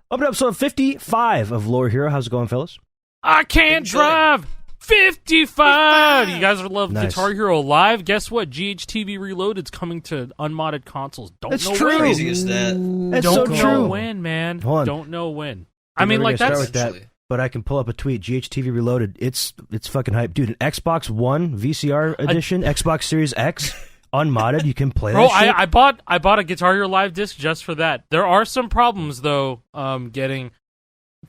Up to episode 55 of Lore Hero. How's it going, fellas? I can't drive 55. You guys love Nice. Guitar Hero Live. Guess what? GHTV Reloaded's coming to unmodded consoles. Don't That's know true. when. Crazy is that? That's Don't so know true. when, man. Hold on. Don't know when. I'm I mean, never like gonna that's start with that, Essentially. but I can pull up a tweet. GHTV Reloaded. It's fucking hype, dude. An Xbox One VCR edition, Xbox Series X, unmodded. You can play Bro, that shit. I bought a Guitar Hero Live disc just for that. There are some problems though. Getting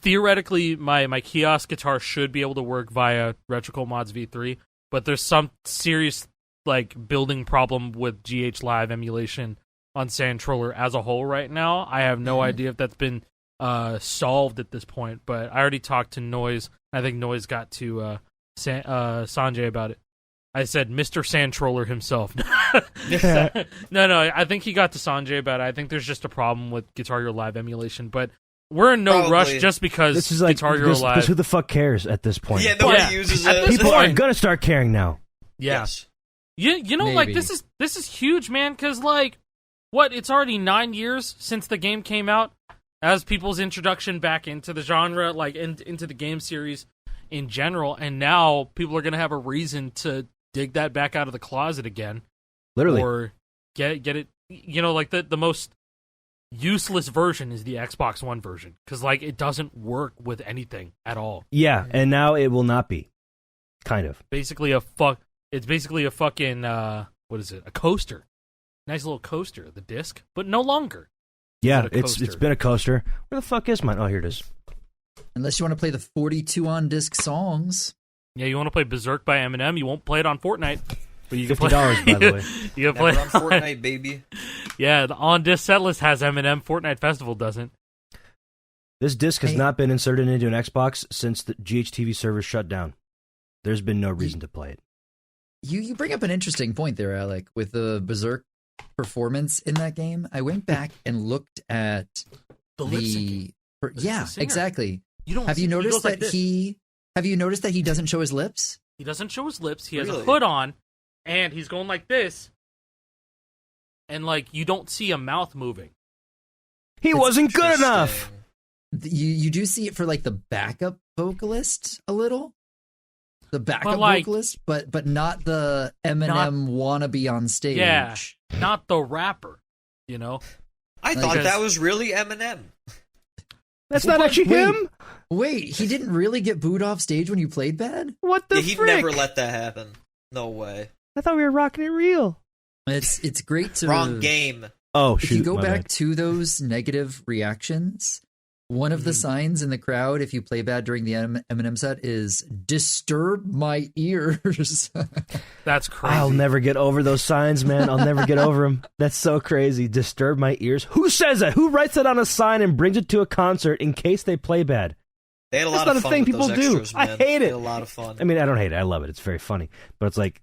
theoretically, my kiosk guitar should be able to work via Retrocool Mods V3, but there's some serious like building problem with GH Live emulation on Sandtroller as a whole right now. I have no idea if that's been solved at this point, but I already talked to Noise. I think Noise got to Sanjay about it. I said Mr. Sandtroller himself. No, I think he got to Sanjay about it. I think there's just a problem with Guitar Hero Live emulation, but we're in no Probably. rush just because This is like Guitar Hero Live. because who the fuck cares at this point? Yeah, nobody Yeah. uses At it. this People point- are gonna start caring now. Yeah. Yes. You know, like Maybe. this is huge, man. Because like, what? It's already 9 years since the game came out. As people's introduction back into the genre, like into the game series in general, and now people are gonna have a reason to dig that back out of the closet again, Literally. or get it. You know, like the most useless version is the Xbox One version because like it doesn't work with anything at all. Yeah, and now it will not be. Kind of. Basically It's basically a fucking what is it? A coaster. Nice little coaster, the disc, but no longer. Yeah, Not a it's coaster. been a coaster. Where the fuck is mine? Oh, here it is. Unless you want to play the 42 on disc songs. Yeah, you want to play Berserk by Eminem? You won't play it on Fortnite, but you can play $50, by the way. You can Never play on Fortnite, baby. Yeah, the on disc setlist has Eminem. Fortnite Festival doesn't. This disc has Hey. not been inserted into an Xbox since the GHTV server shut down. There's been no reason to play it. You bring up an interesting point there, Alec, with the Berserk performance in that game. I went back and looked at The lip syncing. yeah, the singer. exactly. You don't. Have see- you he noticed goes like that this. he doesn't show his lips? He doesn't show his lips. He has a Really? hood on, and he's going like this, and like you don't see a mouth moving. He wasn't good enough. You do see it for like the backup vocalist a little. The backup like- vocalist, but not the Eminem wannabe on stage. Yeah. Not the rapper, you know. I thought Because- that was really Eminem. That's not actually Wait. him? Wait, he didn't really get booed off stage when you played bad? What the Yeah, he'd frick? never let that happen. No way. I thought we were rocking it real. It's great to Wrong game. Oh, If shoot. you go my back bad. to those negative reactions, one of the signs in the crowd, if you play bad during the Eminem set, is "disturb my ears." That's crazy. I'll never get over those signs, man. I'll never get over them. That's so crazy. Disturb my ears. Who says that? Who writes that on a sign and brings it to a concert in case they play bad? They had a That's lot not of a fun thing with people those do. extras, I man. hate They it. had a lot of fun. I mean, I don't hate it. I love it. It's very funny. But it's like,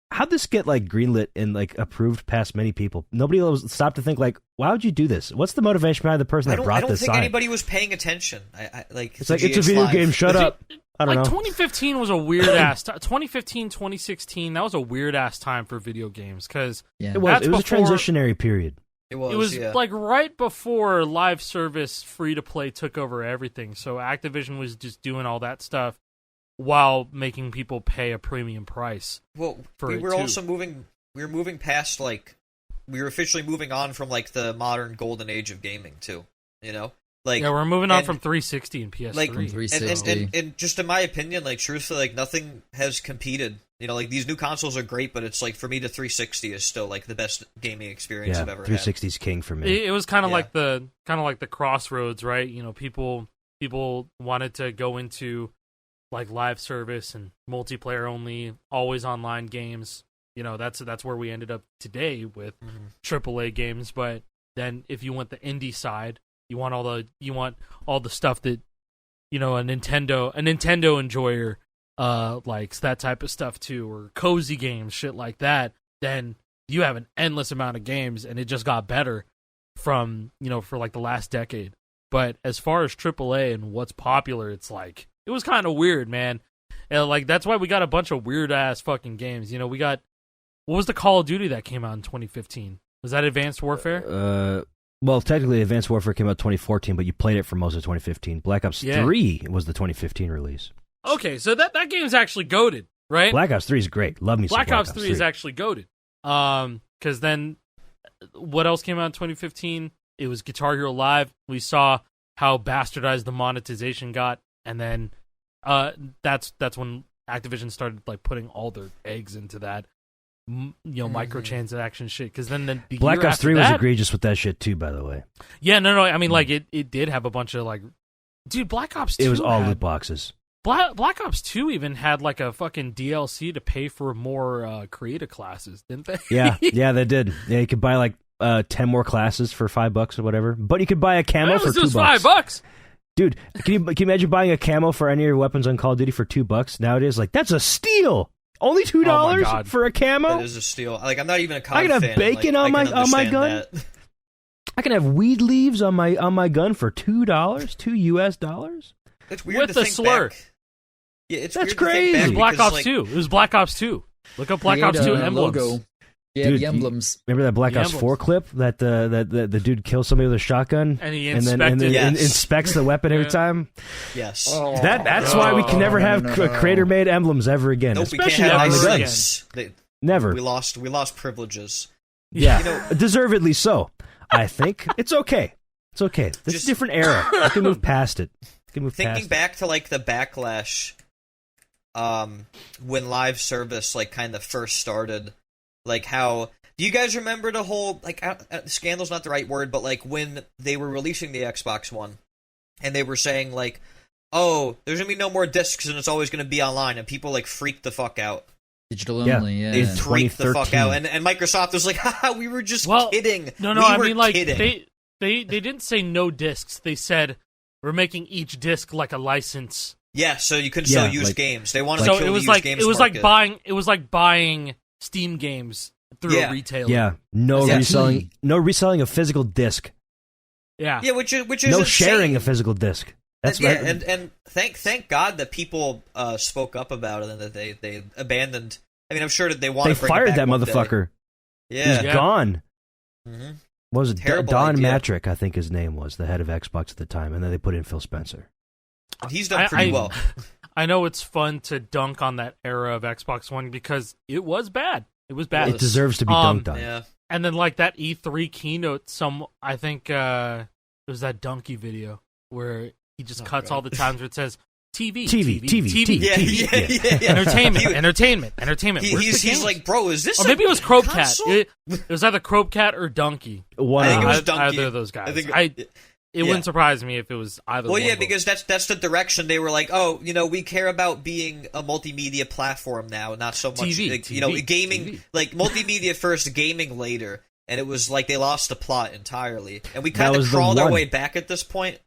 how'd this get like greenlit and like approved past many people? Nobody stopped to think like, why would you do this? What's the motivation behind the person I that don't, brought I don't this think sign? anybody was paying attention. It's like, it's a video game. Shut up. I don't like know. 2015 was a weird ass 2015 2016 that was a weird ass time for video games because Yeah. It was. That's It was a before- transitionary period. It was, it was yeah. like right before live service free to play took over everything, so Activision was just doing all that stuff while making people pay a premium price. Well, for we it, were too. also moving. We were moving past we were officially moving on from like the modern golden age of gaming too. You know, like Yeah, we're moving on and- from 360 and PS3. like From and, 360. and just in my opinion, like truthfully, like nothing has competed. You know, like these new consoles are great, but it's like for me, the 360 is still like the best gaming experience Yeah, I've ever had. 360's king for me. It was kind of Yeah. like the crossroads, right? You know, people wanted to go into like live service and multiplayer only, always online games. You know, that's where we ended up today with Mhm. AAA games. But then if you want the indie side, you want all the stuff that you know a Nintendo enjoyer likes, that type of stuff too, or cozy games, shit like that. Then you have an endless amount of games, and it just got better from for like the last decade. But as far as AAA and what's popular, it's like it was kind of weird, man. And like that's why we got a bunch of weird ass fucking games. You know, we got what was the Call of Duty that came out in 2015? Was that Advanced Warfare? Well, technically, Advanced Warfare came out 2014, but you played it for most of 2015. Black Ops 3 was the 2015 release. Okay, so that game's actually goated, right? Black Ops 3 is great. Love me some Black Ops 3 is actually goated. Because then, what else came out in 2015? It was Guitar Hero Live. We saw how bastardized the monetization got, and then that's when Activision started like putting all their eggs into that, microtransaction shit. Because then the Black year Ops after 3 was that- egregious with that shit too. By the way, Yeah, no. I mean, like it did have a bunch of like, dude, Black Ops 2. it was all had- loot boxes. Black Ops 2 even had like a fucking DLC to pay for more creative classes, didn't they? Yeah, they did. Yeah, you could buy like 10 more classes for $5 or whatever. But you could buy a camo for $2. It was $5. Dude, can you imagine buying a camo for any of your weapons on Call of Duty for $2 nowadays? Like, that's a steal. Only $2 God. for a camo? That is a steal. Like, I'm not even a COD I can have fan. bacon like, on I my- can on my understand gun? that. I can have weed leaves on my gun for $2, $2. It's weird With to the think slur. back. Yeah, it's That's weird to think crazy. back It was Black because, Ops like, 2. It was Black Ops 2. Look up Black Ops 2 emblems. Logo. Yeah, Dude, the emblems. Remember that Black The Ops 4 emblems. clip that the dude kills somebody with a shotgun And he and then inspected. Yes. inspects the weapon every Yeah. time? Yes. That's why we can never have creator-made emblems ever again, Nope, we especially can't on have the ever guns. guns. Never. We lost privileges. Yeah, You know- deservedly so. I think it's okay. It's okay. This is Just- a different era. I can move past it. Thinking back to like the backlash, when live service like kind of first started, like how do you guys remember the whole like scandal's not the right word, but like when they were releasing the Xbox One, and they were saying like, oh, there's gonna be no more discs and it's always gonna be online, and people like freaked the fuck out. Digital Yeah. only, yeah. They It's freaked the fuck 2013. out, and Microsoft was like, haha, we were just Well, kidding. No, We I were mean, like, kidding. they didn't say no discs. They said, we're making each disc like a license. Yeah, so you can Yeah, still use like- games. They wanted So to kill it the was used like games it was market. like buying Steam games through Yeah. a retailer. Yeah, no Yeah. reselling a physical disc. Yeah. Yeah, which is No insane. sharing a physical disc. That's yeah, right. and thank God that people spoke up about it and that they abandoned. I mean, I'm sure that they want They to bring fired it back that one day. motherfucker. Yeah, He's gone. Mhm. What was it? Terrible Don idea. Matrick, I think his name was, the head of Xbox at the time, and then they put in Phil Spencer. He's done pretty well. I know it's fun to dunk on that era of Xbox One because it was bad. It was bad. It deserves to be Um, dunked on. Yeah, And then like that E3 keynote, I think it was that Donkey video where he just cuts God. all the times where it says TV. yeah, yeah. Entertainment. He- Where's he's the games? like, bro, is this? Or maybe it was Crope Cat. console? It was either Crope Cat or Donkey. One I think of it was them. Donkey. Either of those guys. I think It wouldn't surprise me if it was either. Well, one yeah, of them. because that's the direction they were like, oh, we care about being a multimedia platform now, not so much, TV, like, gaming, TV. like multimedia first, gaming later, and it was like they lost the plot entirely, and we That kind of was the crawled our one. way back at this point,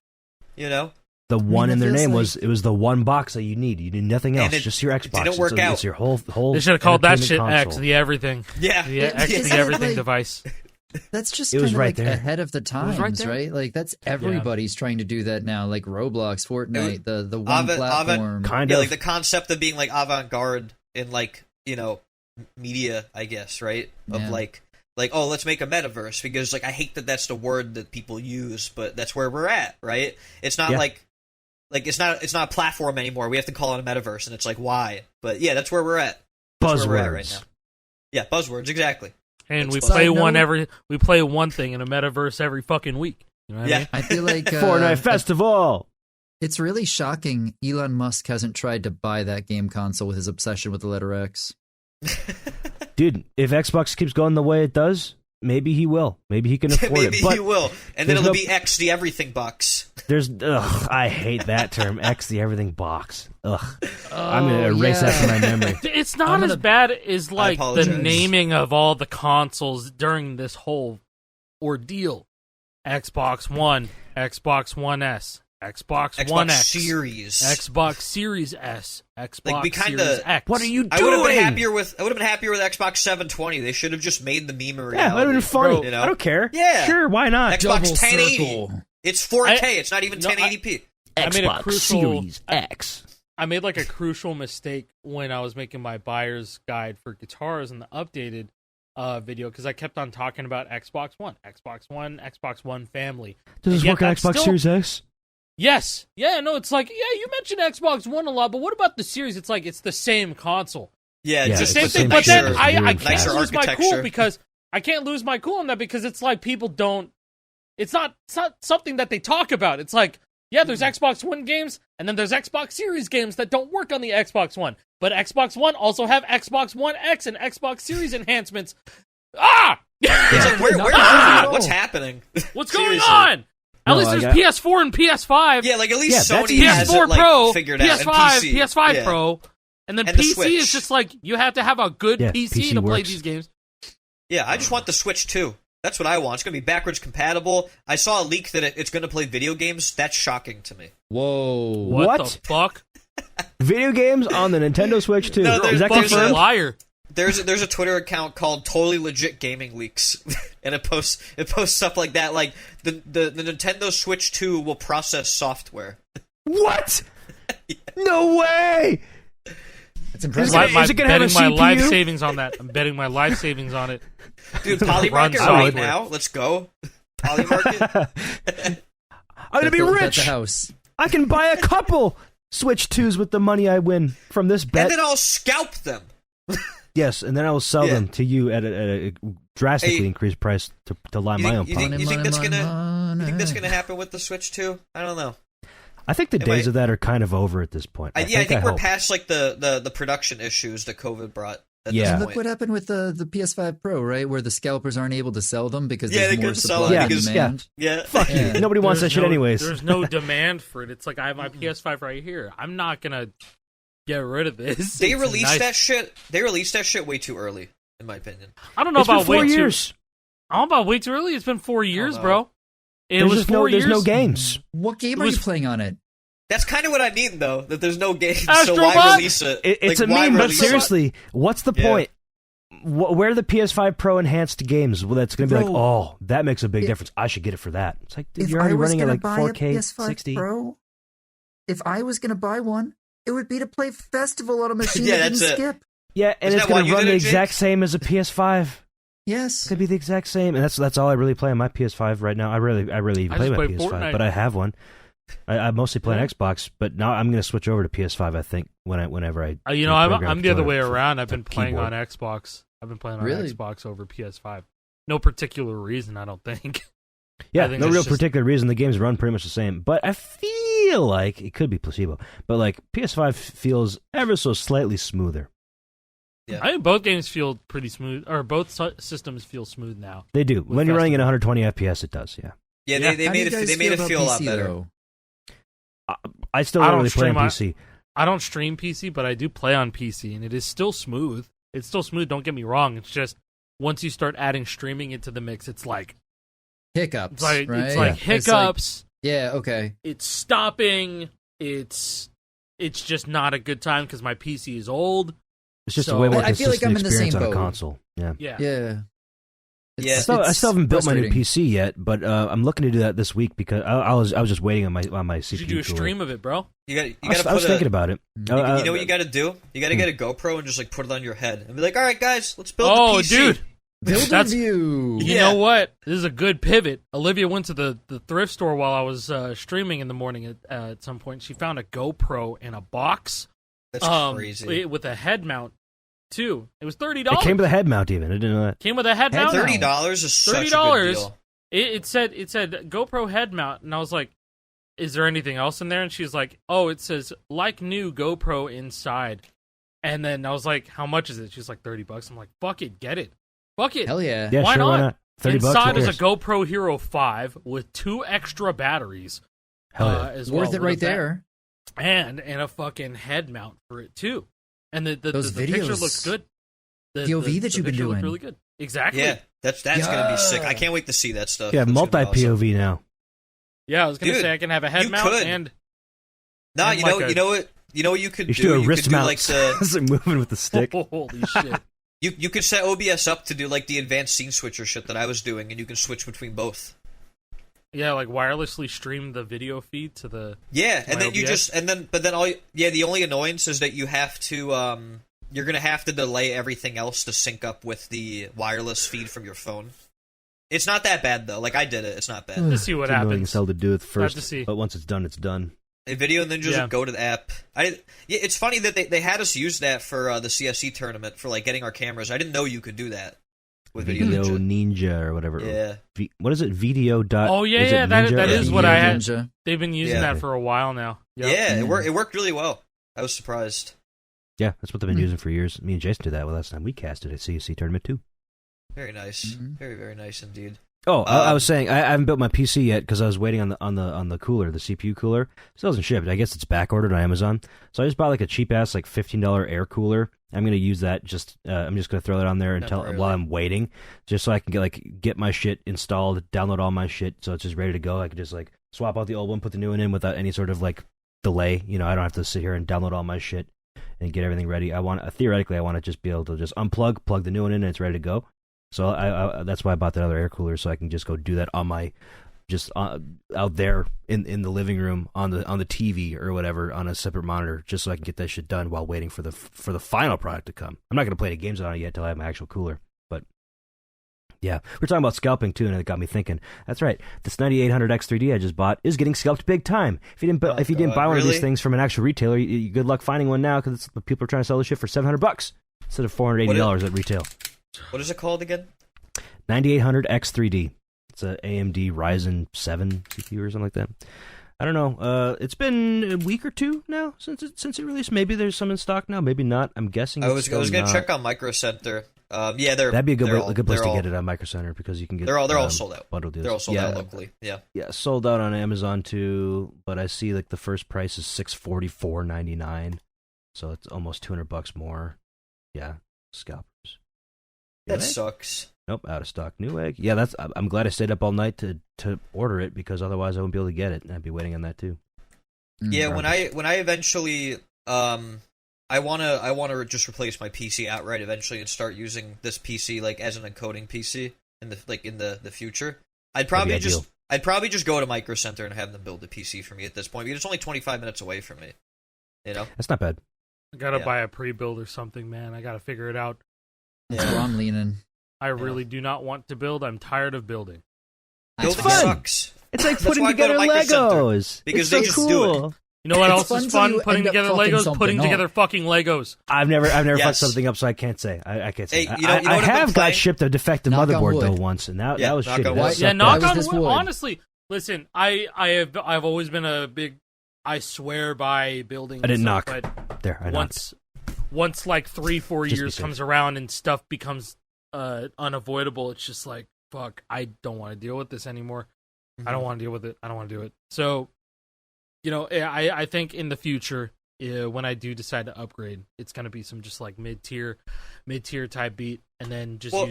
The one it in their feels name like- was the one box that you need. You need nothing else, And it just your Xbox. didn't work it's, out. It's your whole. They should have called that shit entertainment X, console. the everything, Yeah, the X, Isn't the it everything like- device. That's just It was kind of right like there. ahead of the was times, right there. right? Like that's everybody's trying to do that now, like Roblox, Fortnite, the one platform. Kind yeah, of. like the concept of being like avant-garde in like media, I guess, right? Of Yeah. like oh, let's make a metaverse because like I hate that that's the word that people use, but that's where we're at, right? It's not Yeah. like it's not a platform anymore. We have to call it a metaverse, and it's like why? But yeah, that's where we're at. That's where we're at right Buzzwords. now. Yeah, buzzwords exactly. And we That's play fun. we play one thing in a metaverse every fucking week. You know what I Yeah. mean? I feel like Fortnite Festival. it's really shocking Elon Musk hasn't tried to buy that game console with his obsession with the letter X. Dude, if Xbox keeps going the way it does, maybe he will. Maybe he can afford Maybe it. But he will, and then there's it'll no- be X the everything box. I hate that term, X the everything box. Ugh. I'm going to erase that from my memory. It's not I'm as gonna- bad as like the apologize. naming of all the consoles during this whole ordeal. Xbox One, Xbox One S, Xbox One Xbox X, Series. Xbox Series S, Xbox we kinda- Series X. What are you I would have been doing? happier with Xbox 720. They should have just made the meme a reality. Yeah, that would have been funny. Bro, you know? I don't care. Yeah. Sure, why not? Xbox Double 1080. circle. It's 4K. It's not even 1080p. I made a Xbox crucial- Series X. I made like a crucial mistake when I was making my buyer's guide for guitars and the updated. video because I kept on talking about Xbox One, Xbox One family. Does this And yet work on that's Xbox still- Series X? Yes. Yeah, no, it's like, yeah, you mentioned Xbox One a lot, but what about the series? It's like, it's the same console. Yeah, Yeah, The just same with thing, the but then nicer- I weird can't nicer lose my cool architecture. because I can't lose my cool on that because it's like people don't. It's not something that they talk about. It's like, yeah, there's Xbox One games, and then there's Xbox Series games that don't work on the Xbox One. But Xbox One also have Xbox One X and Xbox Series enhancements. Ah! It's like, where Ah! what's happening? What's going Seriously. on? At No, least I there's got- PS4 and PS5. Yeah, like at least Yeah, that's Sony easy. has PS4 it like Pro, figured out. PS5, and PC. PS5 Yeah. Pro, and then And the PC Switch. is just like you have to have a good Yeah, PC PC to play works. these games. Yeah, I just want the Switch too. That's what I want. It's going to be backwards compatible. I saw a leak that it's going to play video games. That's shocking to me. Whoa. What the What? fuck? Video games on the Nintendo Switch too. No, Is that there's Fucking a- confirmed? liar. There's a Twitter account called Totally Legit Gaming Leaks, and it posts stuff like that. Like the Nintendo Switch 2 will process software. What? No way! It's impressive. Is it gonna have a betting my life CPU? savings on that. I'm betting my life savings on it. Dude, Run Polymarket software. right now. Let's go. Polymarket. I'm gonna be Bet rich. the house. I can buy a couple Switch 2s with the money I win from this bet. And then I'll scalp them. Yes, and then I will sell Yeah. them to you at a drastically Hey, increased price to line You my think- own you pocket. think that's gonna- You think that's money. going to happen with the Switch 2? I don't know. I think the Am days I- of that are kind of over at this point. I think we're hope. past like the production issues that COVID brought. At Yeah. this And point. look what happened with the PS5 Pro, right? Where the scalpers aren't able to sell them because Yeah, they there's more couldn't sell supply them and because- demand. Yeah. Fuck Yeah. you. Nobody wants that shit anyways. There's no demand for it. It's like I have my PS5 right here. I'm not gonna get rid of this. They It's released nice. that shit. They released that shit way too early, in my opinion. I don't know It's been about 4 way years. too. I don't know about way too early. It's been 4 years, know. bro. It There's was just 4 years. there's no games. What game It are was- you playing on it? That's kind of what I mean, though. That there's no game, so Astrobot? why release it? It's Like, a why meme, but release it? seriously, what's the Yeah. point? Where are the PS5 Pro enhanced games? Well, that's going to be like, Bro, oh, that makes a big if- difference. I should get it for that. It's like, dude, If you're already I was running at gonna like buy 4K, a PS5 60. Pro, if I was going to buy one, it would be to play Festival on a machine Yeah, that didn't that's it. skip. Yeah, and Isn't it's that why going to you run did the it, Jake? exact same as a PS5. Yes. It's going to be the exact same, and that's all I really play on my PS5 right now. I really I play just my play PS5, Fortnite. but I have one. I mostly play Yeah. on Xbox, but now I'm going to switch over to PS5. I think whenever I You know, I'm reprogram the other controller way for around. I've the been playing keyboard. on Xbox. I've been playing on Really? Xbox over PS5. No particular reason, I don't think. Yeah, I think no it's real just- particular reason. The games run pretty much the same, but I feel like it could be placebo. But like PS5 feels ever so slightly smoother. I think both games feel pretty smooth, or both systems feel smooth now. They do. When you're running at Festival. 120 FPS, it does. Yeah. Yeah, Yeah. they How do made you guys it about feel a lot PC, better. though? I still I don't don't really play on stream on- PC. I don't stream PC, but I do play on PC, and it is still smooth. It's still smooth. Don't get me wrong. It's just once you start adding streaming into the mix, it's like Hiccups, right? right? It's like It's hiccups. yeah, okay. It's stopping. It's just not a good time because my PC is old. It's just So- a way more I feel like consistent I'm in the experience same on a boat. console. Yeah. Yeah. Yeah. Yeah. I still haven't built my new frustrating. PC yet, but I'm looking to do that this week because I was just waiting on my You CPU. should do a cooler. stream of it, bro. You got I to was put thinking about it. You You know what you got to do? You got to get a GoPro and just like put it on your head and be like, "All right, guys, let's build Oh, the PC." dude. Builder That's- view. You Yeah. know what? This is a good pivot. Olivia went to the thrift store while I was streaming in the morning at some point. She found a GoPro in a box. That's crazy. With a head mount, too. It was $30. It came with a head mount even. I didn't know that. Came with a head Head mount. mount. $30 is such a $30. good deal. It said GoPro head mount, and I was like, "Is there anything else in there?" And she's like, "Oh, it says like new GoPro inside." And then I was like, "How much is it?" She's like, $30. I'm like, "Fuck it, get it, fuck it." Hell yeah. Yeah, Why sure, why not? not? $30 Inside who is a cares? GoPro Hero 5 with 2 extra batteries. Hell yeah. As Worth well, it with right a there. and a fucking head mount for it too. And the Those picture videos- looks good. POV that you've been picture looked doing. really good. Exactly. Yeah, that's gonna be sick. Yeah. I can't wait to see that stuff. Yeah, That's gonna be multi awesome. POV now. Yeah, I was gonna Dude, say I can have a head you mount could. and Nah, And you know, like a- you know what you could You should do. do a You wrist could do mount. like the It's like moving with the stick. holy shit. you could set OBS up to do like the advanced scene switcher shit that I was doing, and you can switch between both. Yeah, like wirelessly stream the video feed to the Yeah, My and then you OBS? just but then the only annoyance is that you have to you're gonna have to delay everything else to sync up with the wireless feed from your phone. It's not that bad though. Like I did it. It's not bad. To see what It's annoying happens. as hell to do it first, to see. but once it's done, it's done. Hey, Video Ninjas Yeah. would go to the app. It's funny that they had us use that for the CSC tournament for like getting our cameras. I didn't know you could do that with Video Video Ninja. Ninja or whatever. Yeah. What is it? Video dot. Oh, yeah, is it yeah, that Ninja is or what I had. Ninja. They've been using Yeah. that for a while now. Yep. Yeah, it worked really well. I was surprised. Yeah, that's what they've been using for years. Me and Jason did that last time we casted at CSC tournament too. Very nice. Mhm. Very, very nice indeed. Oh, I was saying I haven't built my PC yet because I was waiting on the cooler, the CPU cooler. Still hasn't shipped. I guess it's back ordered on Amazon. So I just bought like a cheap ass like $15 air cooler. I'm gonna use that. I'm just gonna throw that on there until Temporarily. while I'm waiting, just so I can get my shit installed, download all my shit, so it's just ready to go. I can just like swap out the old one, put the new one in without any sort of like delay. You know, I don't have to sit here and download all my shit and get everything ready. Theoretically, I want to just be able to just unplug, plug the new one in, and it's ready to go. So I that's why I bought that other air cooler, so I can just go do that on my out there in the living room on the TV or whatever on a separate monitor, just so I can get that shit done while waiting for the final product to come. I'm not gonna play any games on it yet till I have my actual cooler, but yeah, we're talking about scalping too, and it got me thinking. That's right, this 9800 X3D I just bought is getting scalped big time. If you didn't buy one of these really? things from an actual retailer, good luck finding one now because people are trying to sell this shit for $700 instead of $480 at retail. What is it called again? 9800 X3D. It's a AMD Ryzen 7 CPU or something like that. I don't know. It's been a week or two now since it released. Maybe there's some in stock now. Maybe not. I'm guessing. I was gonna check on Micro Center. Yeah, that'd be a good place to all, get it on Micro Center because you can get. They're all sold out. Bundle deals. They're all sold out locally. Yeah. Yeah, sold out on Amazon too. But I see like the first price is $644.99, so it's almost $200 more. Yeah, scalpers. That Newegg? sucks. Nope, out of stock. Newegg. Yeah, I'm glad I stayed up all night to order it because otherwise I wouldn't be able to get it, and I'd be waiting on that too. Yeah, when I eventually I wanna just replace my PC outright eventually and start using this PC like as an encoding PC in the future. I'd probably just go to Micro Center and have them build a PC for me at this point because it's only 25 minutes away from me. You know? That's not bad. I gotta Yeah. buy a pre-build or something, man. I gotta figure it out. That's where I'm leaning. I really do not want to build. I'm tired of building. Building fun. sucks. It's like That's putting why I go to together Micro Center, Legos because it's they so just cool. do it. You know what It's else fun is till fun? you Putting end up together fucking Legos. something Putting up. together fucking Legos. I've never Yes. fucked something up, so I can't say. I can't say. Hey, you know what I I've been have got playing? shipped a defective Knock on motherboard wood. though once, and that was knock shitty. on That wood. sucked Yeah, up. knock was on this wood. wood? Honestly, listen, I've always been a big. I swear by building. I didn't and stuff, knock. But There, I knocked. once like 3-4 Just be years safe. comes around and stuff becomes unavoidable, it's just like fuck. I don't want to deal with this anymore. I don't want to deal with it. I don't want to do it. So, you know, I think in the future, when I do decide to upgrade, it's gonna be some just like mid tier type beat, and then just Well,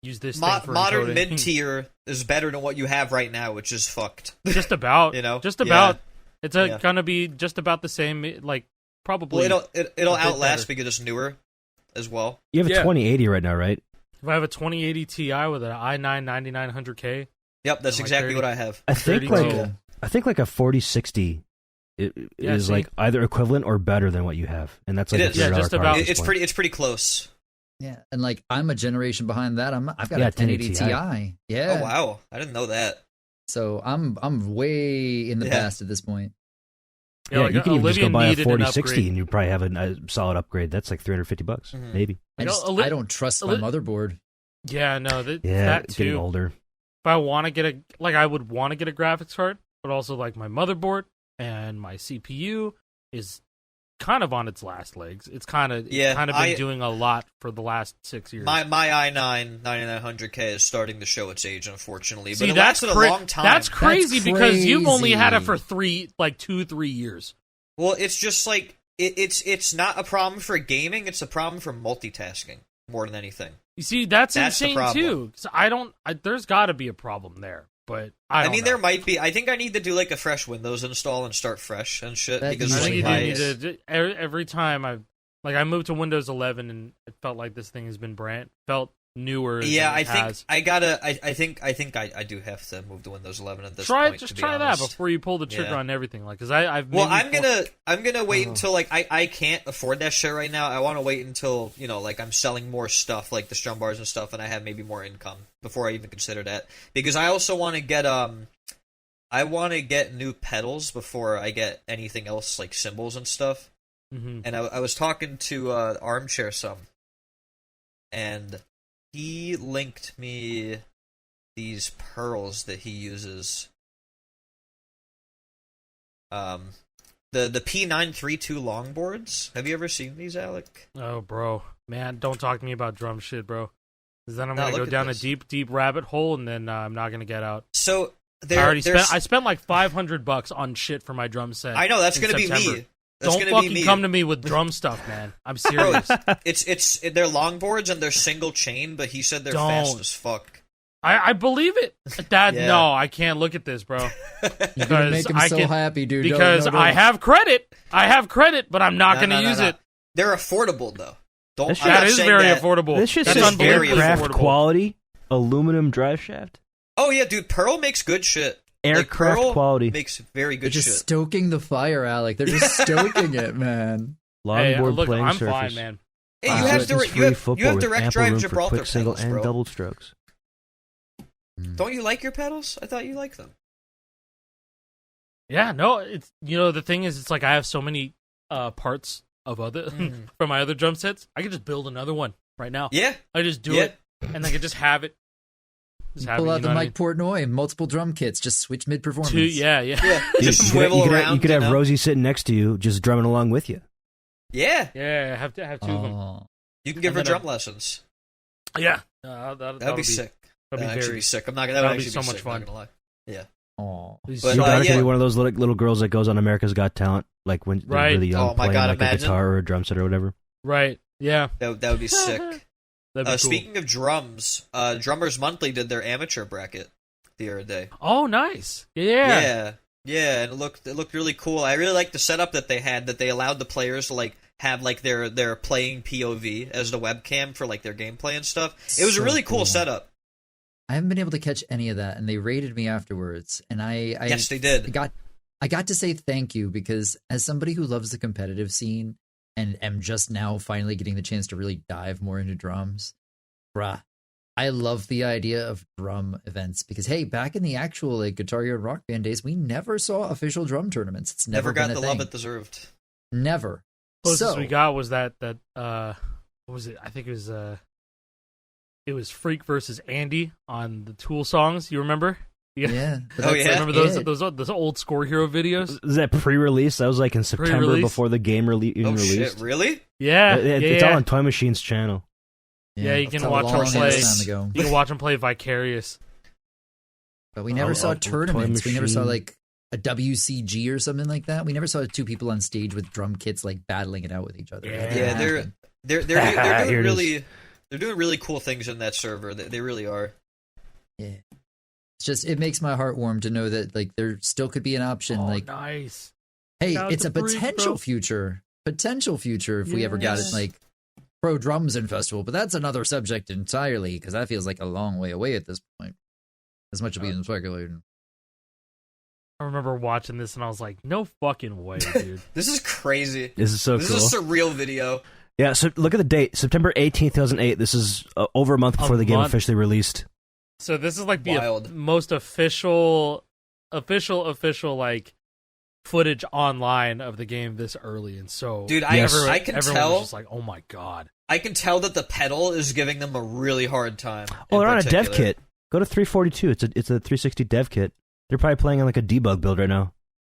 use this thing for modern encoding. mid tier is better than what you have right now, which is fucked. Just about, You know? just about. Yeah. It's Yeah. gonna be just about the same, like probably. Well, it'll a bit outlast better. because it's newer as well. You have a Yeah. 2080 right now, right? If I have a 2080 Ti with an i9 9900K, Yep, that's Like exactly 30. what I have. I think 32. like I think like a 4060 Yeah, is see? like either equivalent or better than what you have, and that's like It a is. Yeah, $3 just card about. at this point. It's pretty close. Yeah, and like I'm a generation behind that. I've got Yeah, a 1080 1080 Ti. Yeah. Oh wow, I didn't know that. So I'm way in the Yeah. past at this point. Yeah, like, you can even just Olivia go buy a needed an 4060 upgrade. and you probably have a solid upgrade. That's like $350, Mhm. maybe. I You know, just Oli- I don't trust my Oli- motherboard. Yeah, no, Yeah, that getting too. older. If I want to get I would want to get a graphics card, but also like my motherboard and my CPU is kind of on its last legs. It's kind of been doing a lot for the last 6 years. My i9 9900K is starting to show its age, unfortunately. See, but it that's lasted a long time. That's crazy That's because you've only had it crazy. for 2-3 years. Well, it's just like it's not a problem for gaming. It's a problem for multitasking more than anything. You see, that's That's the insane problem. too. So there's got to be a problem there, but I don't know. there might be. I think I need to do like a fresh Windows install and start fresh and shit. That Because I like, think you my- do need to. Every time I moved to Windows 11 and it felt like this thing has been felt newer. Yeah, than I it think has. I think I do have to move to Windows 11 at this Try point. just to be try honest. that before you pull the trigger Yeah. on everything. Like, because I've Well, maybe I'm gonna wait until like I can't afford that shit right now. I want to wait until like I'm selling more stuff like the strum bars and stuff, and I have maybe more income before I even consider that. Because I also want to get new pedals before I get anything else like cymbals and stuff. Mhm. And I was talking to Armchair some, and he linked me these pearls that he uses. The P932 longboards. Have you ever seen these, Alec? Oh, bro, man, don't talk to me about drum shit, bro. Because then I'm No, gonna look go at down this. a deep rabbit hole, and then I'm not gonna get out. So I spent like $500 on shit for my drum set. I know that's in gonna be September. me. That's Don't gonna be fucking me. come to me with drum stuff, man. I'm serious. It's they're longboards and they're single chain, but he said they're fast Don't. as fuck. I believe it. That Yeah. No, I can't look at this, bro. You're gonna Because make him I so can- happy, dude. Because Don't. I have credit. I have credit, but I'm not No, gonna no, no, use no. it. They're affordable though. Don't. That shit- I'm That not is saying very that. affordable. This shit That's says very unbelievably aircraft affordable. quality aluminum drive shaft. Oh yeah, dude. Pearl makes good shit. Aircraft Pearl quality. makes very They're good just shit. stoking the fire, Alec. They're just stoking it, man. Hey, Longboard look, playing I'm surface. fine, man. Hey, Wow. you have Distance you free have football with direct ample drive room for Gibraltar quick single pedals, and bro. double strokes. Don't you like your pedals? I thought you liked them. Yeah, no, it's the thing is, it's like I have so many parts of other Mhm. from my other drum sets. I could just build another one right now. Yeah. I just do Yeah. it, and I could just have it. Just have Pull it, out you the know what I Mike Portnoy, multiple drum kits, just switch mid performance. mean? Yeah. Yeah. You, Just you could, swivel you could, around. you could have know? Rosie sitting next to you, just drumming along with you. Yeah. Yeah, I have two of them. Oh. You can give her And then drum lessons. Yeah, That'd be sick. That'd be actually very be sick. I'm not gonna. that'd That would be actually so be much sick, I'm fun. not gonna lie. Yeah. Oh. But, Your daughter yeah. could be one of those little girls that goes on America's Got Talent, like when they're Right. really young, Oh my playing God, like imagine. a guitar or a drum set or whatever. right. Yeah, That would be sick. that'd be cool. Speaking of drums, Drummers Monthly did their amateur bracket the other day. Oh, nice. Yeah. Yeah, and it looked really cool. I really liked the setup that they had. That they allowed the players to like have like their playing POV as the webcam for like their gameplay and stuff. It was a So really cool cool. setup. I haven't been able to catch any of that, and they rated me afterwards. And I Yes, they did. I got to say thank you because as somebody who loves the competitive scene and am just now finally getting the chance to really dive more into drums, bruh, I love the idea of drum events because hey, back in the actual like Guitar Hero and Rock Band days, we never saw official drum tournaments. It's never Never got been a the thing. love it deserved. Never. Closest So we got was that what was it? I think it was Freak versus Andy on the Tool songs. You remember? yeah. but Oh, that's, yeah? like, Remember it. those old Score Hero videos? Is that pre-release? That was like in September Pre-release? before the game even Oh released. shit! Really? Yeah, It's all on Toy Machine's channel. Yeah, you that's can a watch long them ass play. time ago. You can watch them play Vicarious. But we never saw Toy tournaments. We never saw Machine. like a WCG or something like that. We never saw two people on stage with drum kits like battling it out with each other. That didn't Yeah, happen. they're Here doing it is. really they're doing really cool things in that server. They really are. Yeah. It's just it makes my heart warm to know that like there still could be an option. Oh, like, nice. hey, shout out it's to a Freak, potential bro. future if we ever got it Yes. like pro drums in festival. But that's another subject entirely because that feels like a long way away at this point. As much as being speculated. I remember watching this and I was like, no fucking way, dude. This is crazy. This is so This cool. is a surreal video. Yeah, so look at the date, September 18th, 2008. This is over a month before the game month. officially released. So this is like the Wild. most official like footage online of the game this early, and so Dude, Yes. I can everyone tell. was just like, oh my god. I can tell that the pedal is giving them a really hard time. Oh, in they're on a dev particular. kit. Go to 342. It's a 360 dev kit. They're probably playing on like a debug build right now.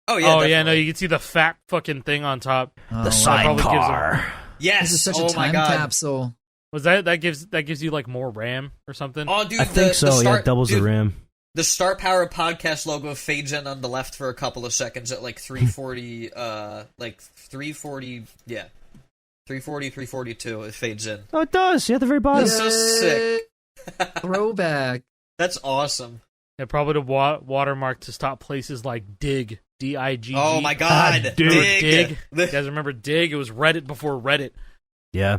Oh yeah. oh yeah, no, definitely. you can see the fat fucking thing on top. Oh, The wow. probably gives sidecar. Yes. This is such oh a my time god. capsule. Was that gives you like more RAM or something? Oh, dude, I think so. Yeah, it doubles the RAM. The Star Power podcast logo fades in on the left for a couple of seconds at like 340, like 340, yeah. 340, 342, it fades in. Oh, it does. Yeah, at the very bottom. That's so sick. Throwback. That's awesome. Yeah, probably to watermark to stop places like Dig, D-I-G-G. Oh my god. dude, Dig. You guys remember Dig? It was Reddit before Reddit. Yeah.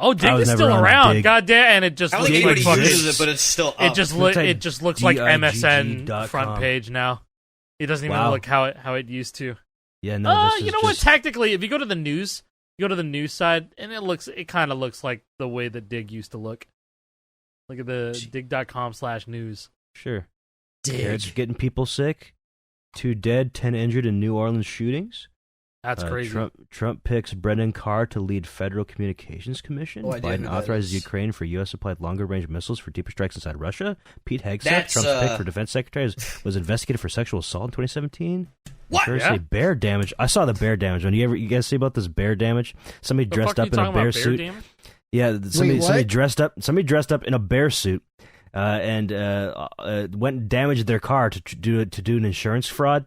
Oh, Dig I was is never still on around. Dig. God damn, and it just I don't looks think like anybody fucking. uses it, but it's still up. It just Looks like it just looks like MSN digg.com. front page now. It doesn't even Wow. look how it used to. Yeah, no, this is you know what? just- Technically, if you go to the news side, and it kind of looks like the way that Dig used to look. Look at the dig.com/news. Sure. Dig. It's getting people sick. 2 dead, 10 injured in New Orleans shootings. That's crazy. Trump picks Brendan Carr to lead Federal Communications Commission. No idea who Biden that authorizes is. Ukraine for U.S.-supplied longer-range missiles for deeper strikes inside Russia. Pete Hegseth, That's, Trump's pick for defense secretary, was investigated for sexual assault in 2017. What? First, Yeah. say bear damage. I saw the bear damage. You guys see about this bear damage? Somebody The dressed fuck are up you in a talking bear about, suit. damage? Yeah, somebody what? dressed up in a bear suit and went and damaged their car to do an insurance fraud.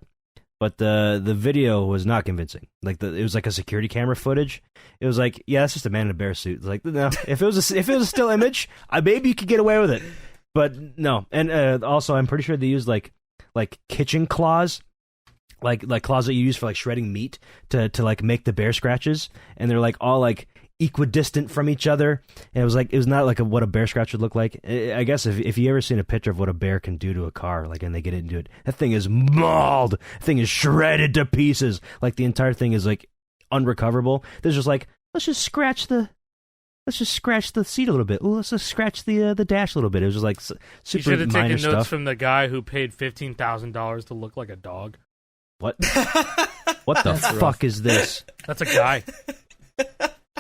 But the video was not convincing. Like it was like a security camera footage. It was like, yeah, that's just a man in a bear suit. It's like, no, if it was a still image, maybe you could get away with it. But no, and also I'm pretty sure they used like kitchen claws, like claws that you use for like shredding meat to like make the bear scratches, and they're like all like equidistant from each other, and it was not like what a bear scratch would look like. I guess if you ever seen a picture of what a bear can do to a car, like, and they get into it, that thing is mauled, that thing is shredded to pieces, like the entire thing is like unrecoverable. There's just like, let's just scratch the seat a little bit. Ooh, let's just scratch the dash a little bit. It was just like You super should have minor taken notes stuff. from the guy who paid $15,000 to look like a dog. What the That's fuck rough. is this? That's a guy.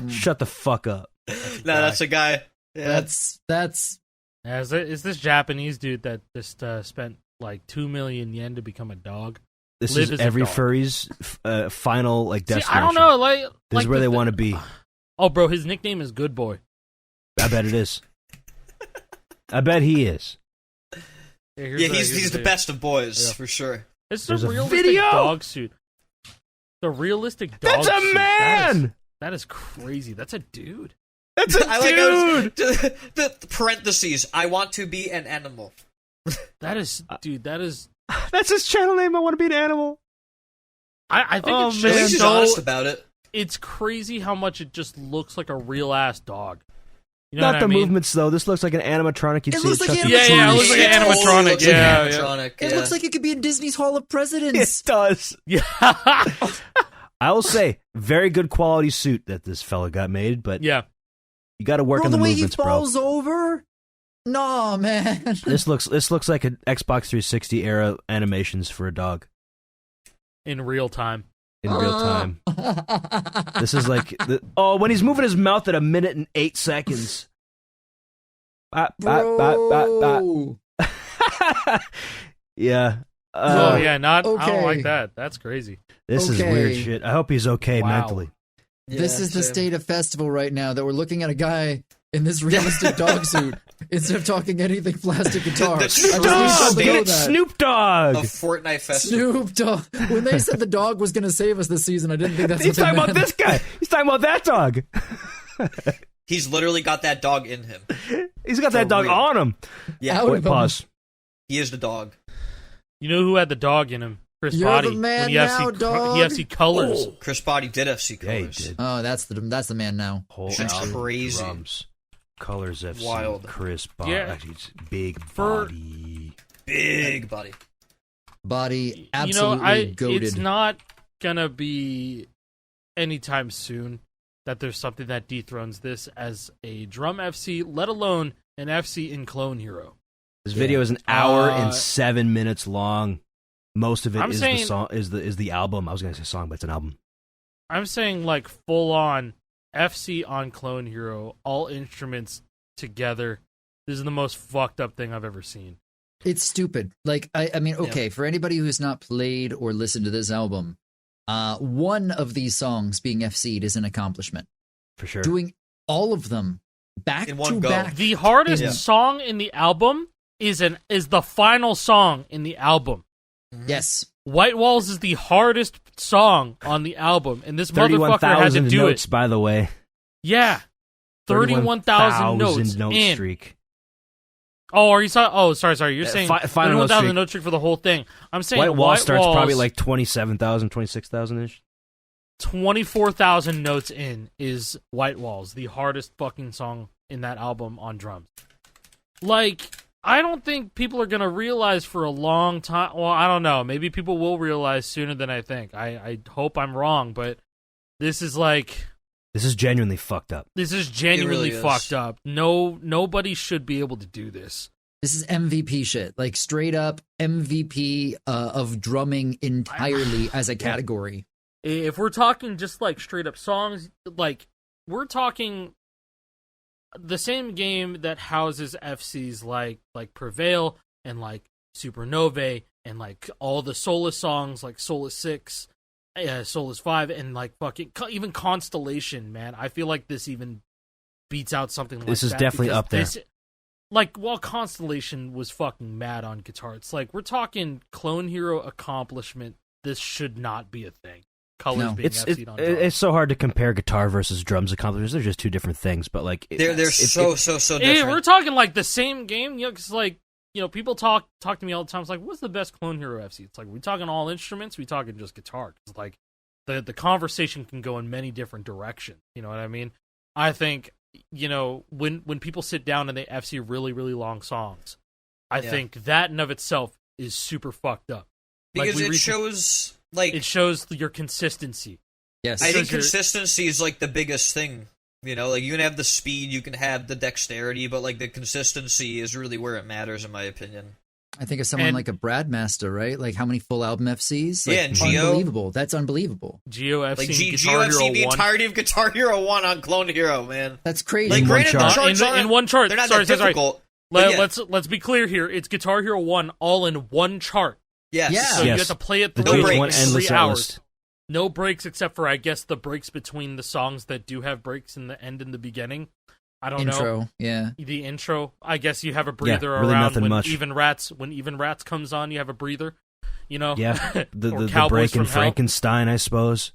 Shut the fuck up. No, that's a guy. Yeah. That's Yeah, is this Japanese dude that just spent like 2 million yen to become a dog? This Live is as a every dog. furry's final like See, destination. I don't know. Like, This is where they want to be. Oh, bro, his nickname is Good Boy. I bet it is. I bet he is. Here's Yeah, here's he's the video. best of boys Yeah. for sure. It's There's a a realistic video! dog suit. The realistic dog That's a suit. man. That is crazy. That's a dude. That's a I like dude. the parentheses. I want to be an animal. That is, dude. That is. That's his channel name. I want to be an animal. I think Oh, it's At man. least just he's so. honest about it. It's crazy how much it just looks like a real ass dog. You know Not what the I mean? movements though. This looks like an animatronic. You'd It see looks at like Chuck E. Yeah, yeah, it looks like Cheese. an Totally animatronic, looks yeah, like yeah. animatronic, it yeah. looks like it could be in Disney's Hall of Presidents. It does. Yeah. I will say, very good quality suit that this fella got made, but Yeah. you got to work Bro, on the the way movements, he bro. falls over. No, man. This looks like an Xbox 360 era animations for a dog In real time. in real time. This is like when he's moving his mouth at 1 minute and 8 seconds. Bro. Yeah. Oh yeah, I don't okay. like that. That's crazy. This is weird Okay. shit. I hope he's okay Wow. mentally. This Yeah, is the same. state of festival right now that we're looking at a guy in this realistic dog suit instead of talking anything plastic guitar. The I Snoop just Dogg, need y'all to dude. know It's that. Snoop Dogg. A Fortnite festival. Snoop Dogg. When they said the dog was going to save us this season, I didn't think that's He's what they talking about meant. this guy. He's talking about that dog. He's literally got that dog in him. He's got that For dog real. on him. Yeah, Out Wait, of him. pause. he is the dog. You know who had the dog in him? Chris You're Body. the man when now, UFC, dog. UFC colors. Chris Body did FC Yeah, he colors. did. Oh, that's the man now. Whole That's album, crazy. Drums, Colors FC, Wild. Chris Body. Yeah. Actually, it's big For- body. Big buddy. Body absolutely goated. It's not gonna be anytime soon that there's something that dethrones this as a drum FC, let alone an FC in Clone Hero. This video is an hour Uh, and 7 minutes long. Most of it I'm is saying- the song. Is the album? I was gonna say song, but it's an album. I'm saying like full on FC on Clone Hero, all instruments together. This is the most fucked up thing I've ever seen. It's stupid. Like, I mean, okay, for anybody who's not played or listened to this album, one of these songs being FC'd is an accomplishment. For sure. Doing all of them back In one to go. back. The hardest Yeah. song in the album is the final song in the album. Yes. White Walls is the hardest song on the album, and this motherfucker had to 31,000 do notes, it. by the way. Yeah, 31,000 notes. 31,000 note And streak. oh, are you sorry? Oh, sorry. You're saying final note 31,000 streak. note streak for the whole thing. I'm saying White Wall starts Walls, probably like 27,000, 26,000 ish. 24,000 notes in is White Walls, the hardest fucking song in that album on drums. Like, I don't think people are going to realize for a long time. Well, I don't know. Maybe people will realize sooner than I think. I hope I'm wrong, but this is like... This is genuinely fucked up. This is genuinely really is. fucked up. Nobody should be able to do this. This is MVP shit, like straight up MVP of drumming entirely as a category. If we're talking just like straight up songs, like we're talking the same game that houses FCs like Prevail and like Supernovae and like all the Solus songs like Solus 6, Solus 5 and like fucking even Constellation, man. I feel like this even beats out something like that. This is definitely up there. Like, while Constellation was fucking mad on guitar, it's like, we're talking Clone Hero accomplishment. This should not be a thing. Colors being FC'd on drums. It's so hard to compare guitar versus drums accomplishments. They're just two different things, but like... They're so different. We're talking, like, the same game, you know, because, like, you know, people talk to me all the time, it's like, what's the best Clone Hero FC? It's like, we talking all instruments? We talking just guitar? Because, like, the conversation can go in many different directions, you know what I mean? I think... You know, when people sit down and they FC really, really long songs, I think that in of itself is super fucked up. Because it shows, like... It shows your consistency. Yes. I think consistency is, like, the biggest thing. You know, like, you can have the speed, you can have the dexterity, but, like, the consistency is really where it matters, in my opinion. I think of someone like a Brad Master, right? Like, how many full album FCs? Like, yeah, and Geo. Unbelievable. That's unbelievable. Geo FC, Like, Guitar Geo FC Hero the 1. entirety of Guitar Hero 1 on Clone Hero, man. That's crazy. Like, In one granted, the chart. charts in one chart. They're not Sorry, that sorry. difficult. but yeah. Let's be clear here. It's Guitar Hero 1 all in one chart. Yes. Yeah. So you have to play it The through No one breaks. endless 3 hours. list. No breaks except for, I guess, the breaks between the songs that do have breaks in the end and the beginning. I don't know. Intro, yeah. The intro. I guess you have a breather really around nothing when much. Even Rats comes on, you have a breather. You know? Yeah, the Or the Cowboys break in from Hell. Frankenstein, I suppose.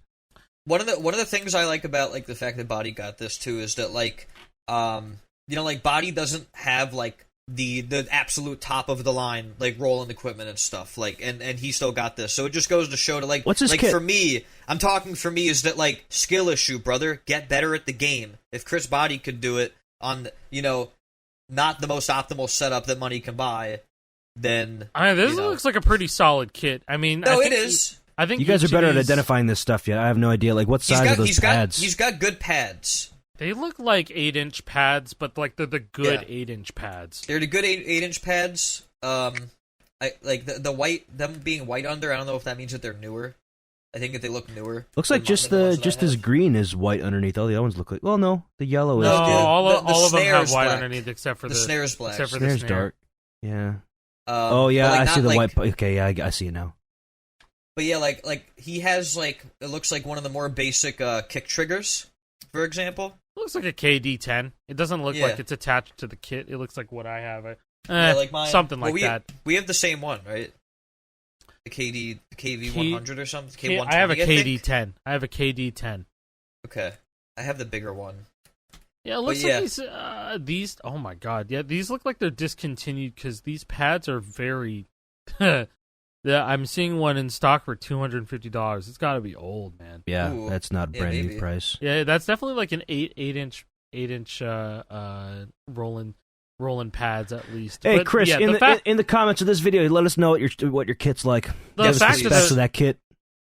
One of the things I like about, like, the fact that Body got this too is that, like, you know, like, Body doesn't have, like, the absolute top of the line, like, rolling equipment and stuff, like, and he still got this. So it just goes to show to, like, What's his like kit? for me, I'm talking for me is that, like, skill issue, brother. Get better at the game. If Chris Body could do it on, you know, not the most optimal setup that money can buy, then This you know. looks like a pretty solid kit. I mean, No, I think it is. I think You guys are each better of at these- identifying this stuff yet. I have no idea. Like, what size are those pads? He's got good pads. They look like 8-inch pads, but like they're the good Yeah. 8-inch pads. They're the good 8-inch pads. I like the white, them being white under. I don't know if that means that they're newer. I think that they look newer. Looks like than just the ones that I just as have. green is white underneath. All the other ones look like. Well, no, the yellow No, is. dude. all The of them have snare's white black. underneath, except for The snare's black. Except for the Snare's snare. dark. Yeah. Oh Yeah, I see the like, white. Okay, yeah, I see it now. But yeah, like he has like it looks like one of the more basic kick triggers, for example. It looks like a KD10. It doesn't look Yeah. like it's attached to the kit. It looks like what I have. Yeah, like mine. Something Well, like that. We have the same one, right? The KV 100 or something. K120. I have a think? KD10. I have a KD10. Okay, I have the bigger one. Yeah, it looks yeah. like these. Oh my god! Yeah, these look like they're discontinued because these pads are very. Yeah, I'm seeing one in stock for $250. It's got to be old, man. Yeah, Ooh, that's not a yeah, brand new maybe. price. Yeah, that's definitely like an 8-inch rolling pads at least. Hey, But, Chris, yeah, in the comments of this video, let us know what your kit's like. The Give us the fact of specs the- of that kit.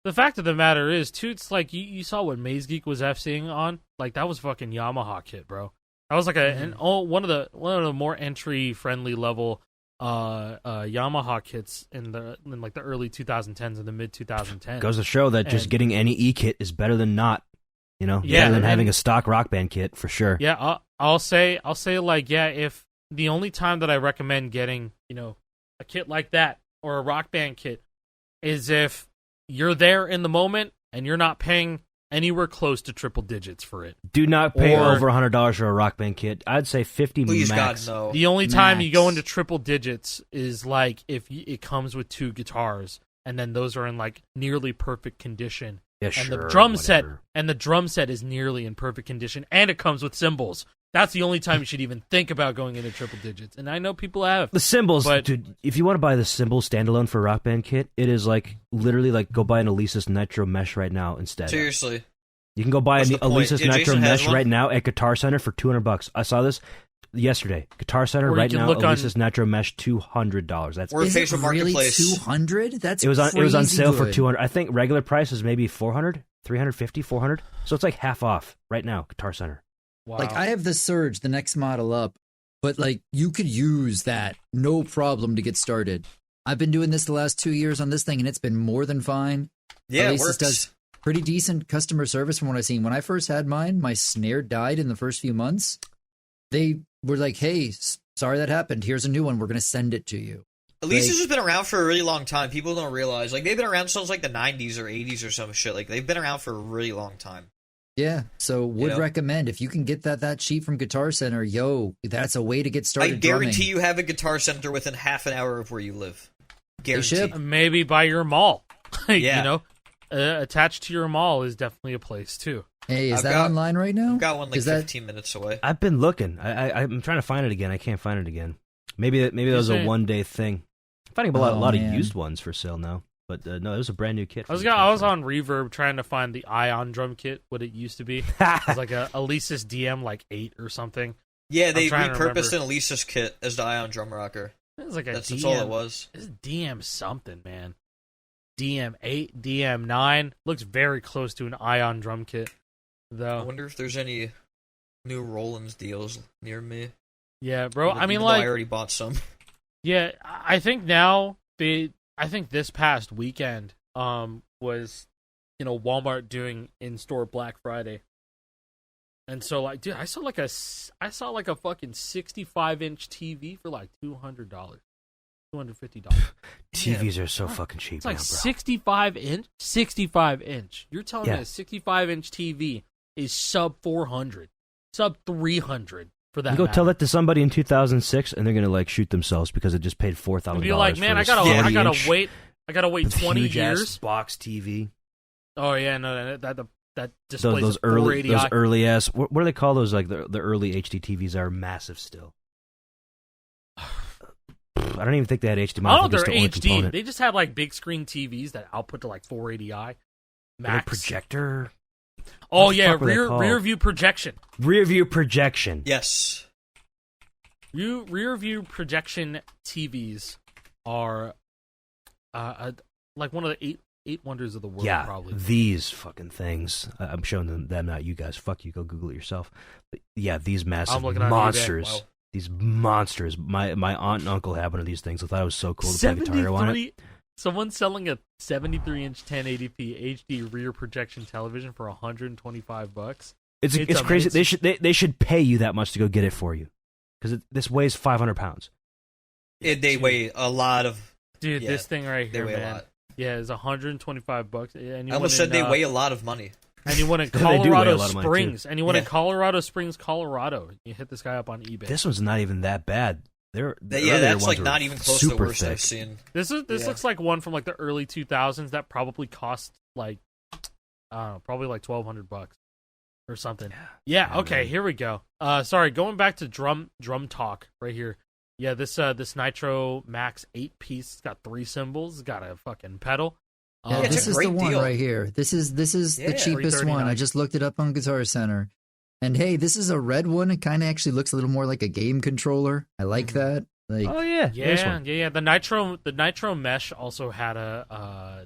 The fact of the matter is, too, it's like you saw what Maze Geek was FCing on. Like that was fucking Yamaha kit, bro. That was like one of the more entry friendly level Yamaha kits in like the early 2010s and the mid 2010s. Goes to show that just And- getting any E kit is better than not. You know, Yeah, better than and- having a stock Rock Band kit for sure. Yeah, I'll say like, yeah, if the only time that I recommend getting, you know, a kit like that or a Rock Band kit is if you're there in the moment and you're not paying anywhere close to triple digits for it. Do not pay Or- over $100 for a Rock Band kit. I'd say 50 Please max. God no. The only time you go Max. into triple digits is like if it comes with 2 guitars and then those are in like nearly perfect condition. Yeah, And sure. the drum set whatever. is nearly in perfect condition and it comes with cymbals. That's the only time you should even think about going into triple digits. And I know people have. The cymbals, But- dude. If you want to buy the cymbal standalone for Rock Band kit, it is like literally like go buy an Alesis Nitro Mesh right now instead. Seriously. You can go buy an What's the point? Alesis Yeah, Nitro Jason has Mesh one. right now at Guitar Center for $200. I saw this yesterday. Guitar Center Or you right can now. look on- Alesis Nitro Mesh $200. That's Or Is it Facebook really Marketplace. 200? That's it was on crazy sale for good. 200. I think regular price is maybe 400, 350, 400. So it's like half off right now. Guitar Center. Wow. Like I have the Surge, the next model up, but like you could use that no problem to get started. I've been doing this the last 2 years on this thing, and it's been more than fine. Yeah, it Alesis works. does pretty decent customer service from what I've seen. When I first had mine, my snare died in the first few months. They were like, "Hey, sorry that happened. Here's a new one. We're going to send it to you." Alesis has been around for a really long time. People don't realize. Like, they've been around since, like, the 90s or 80s or some shit. Like, they've been around for a really long time. Yeah, so would know? recommend if you can get that cheap from Guitar Center. Yo, that's a way to get started. I guarantee drumming. you have a Guitar Center within half an hour of where you live. Guarantee. ship. Maybe by your mall. Yeah. You know, attached to your mall is definitely a place too. Hey, is I've that got- online right now? I've got one like Is that- 15 minutes away. I've been looking. I'm trying to find it again. I can't find it again. Maybe that was a saying- 1 day thing. I'm finding a lot Oh, of man. used ones for sale now. But no, it was a brand new kit. I was on Reverb trying to find the Ion drum kit, what it used to be. It was like a Alesis DM like 8 or something. Yeah, they I'm trying to repurposed remember. an Alesis kit as the Ion Drum Rocker. It was like a That's DM. all it was. It's DM something, man. DM 8, DM 9 looks very close to an Ion drum kit, I though. wonder if there's any new Rollins deals near me. Yeah, bro. I mean, Even though like, I already bought some. yeah. I think now I think this past weekend, was, Walmart doing in-store Black Friday, and so like, dude, I saw like a fucking 65-inch TV for like $200, $250. TVs are so fucking cheap It's like now, bro. 65 inch. You're telling me Yeah. a 65-inch TV is sub 400, sub 300 for that. You go matter. tell that to somebody in 2006, and they're gonna like shoot themselves because it just paid $4,000. And be like, man, I for this gotta 40-inch wait 20 huge-ass years. box TV. Oh yeah, no, that displays Those a early 480i. ass. What do they call those? Like the early HD TVs are massive still. I don't even think they had HDMI. I don't know I if think they're it's the only HD. component. They just had like big screen TVs that output to like 480i Little max. projector. Oh What the yeah, fuck were they called? rear view projection. Rear view projection. Yes. Rear view projection TVs are like one of the eight wonders of the world. Yeah, Probably. these fucking things. I'm showing them, not you guys. Fuck you. Go Google it yourself. But yeah, these massive I'm looking on eBay. monsters. Wow. These monsters. My aunt and uncle had one of these things. I thought it was so cool to play guitar on it. Someone's selling a 73-inch 1080p HD rear projection television for $125. It's crazy. They should pay you that much to go get it for you, because this weighs 500 pounds. They weigh a lot of. Dude, Yeah, this thing right They here, weigh a man. lot. Yeah, it's $125. I almost said they weigh a lot of money. Anyone in They do weigh a Colorado lot of money, too. Springs. Anyone in Yeah. Colorado Springs, Colorado. You hit this guy up on eBay. This one's not even that bad. The Yeah, earlier that's ones like were not even close to the super worst thick. I've seen. This Yeah. looks like one from like the early 2000s that probably cost like, I don't know, probably like $1,200 or something. Yeah. Yeah, Okay. man. Here we go. Sorry, going back to drum talk right here. Yeah, this Nitro Max 8-piece. It's got 3 cymbals. It's got a fucking pedal. Yeah, it's this a is great the one deal. right here. This is Yeah, the cheapest one. $339. I just looked it up on Guitar Center. And hey, this is a red one. It kind of actually looks a little more like a game controller. I like that. Like, Oh yeah, this Yeah, one. yeah. The Nitro Mesh also had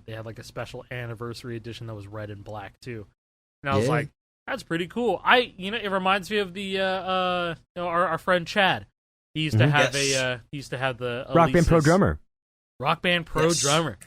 they had like a special anniversary edition that was red and black too. And I was Yeah. like, that's pretty cool. It reminds me of the our friend Chad. He used to Mhm. have Yes. he used to have the Rock Band Pro Alesis- drummer. Rock Band Pro Yes. drummer.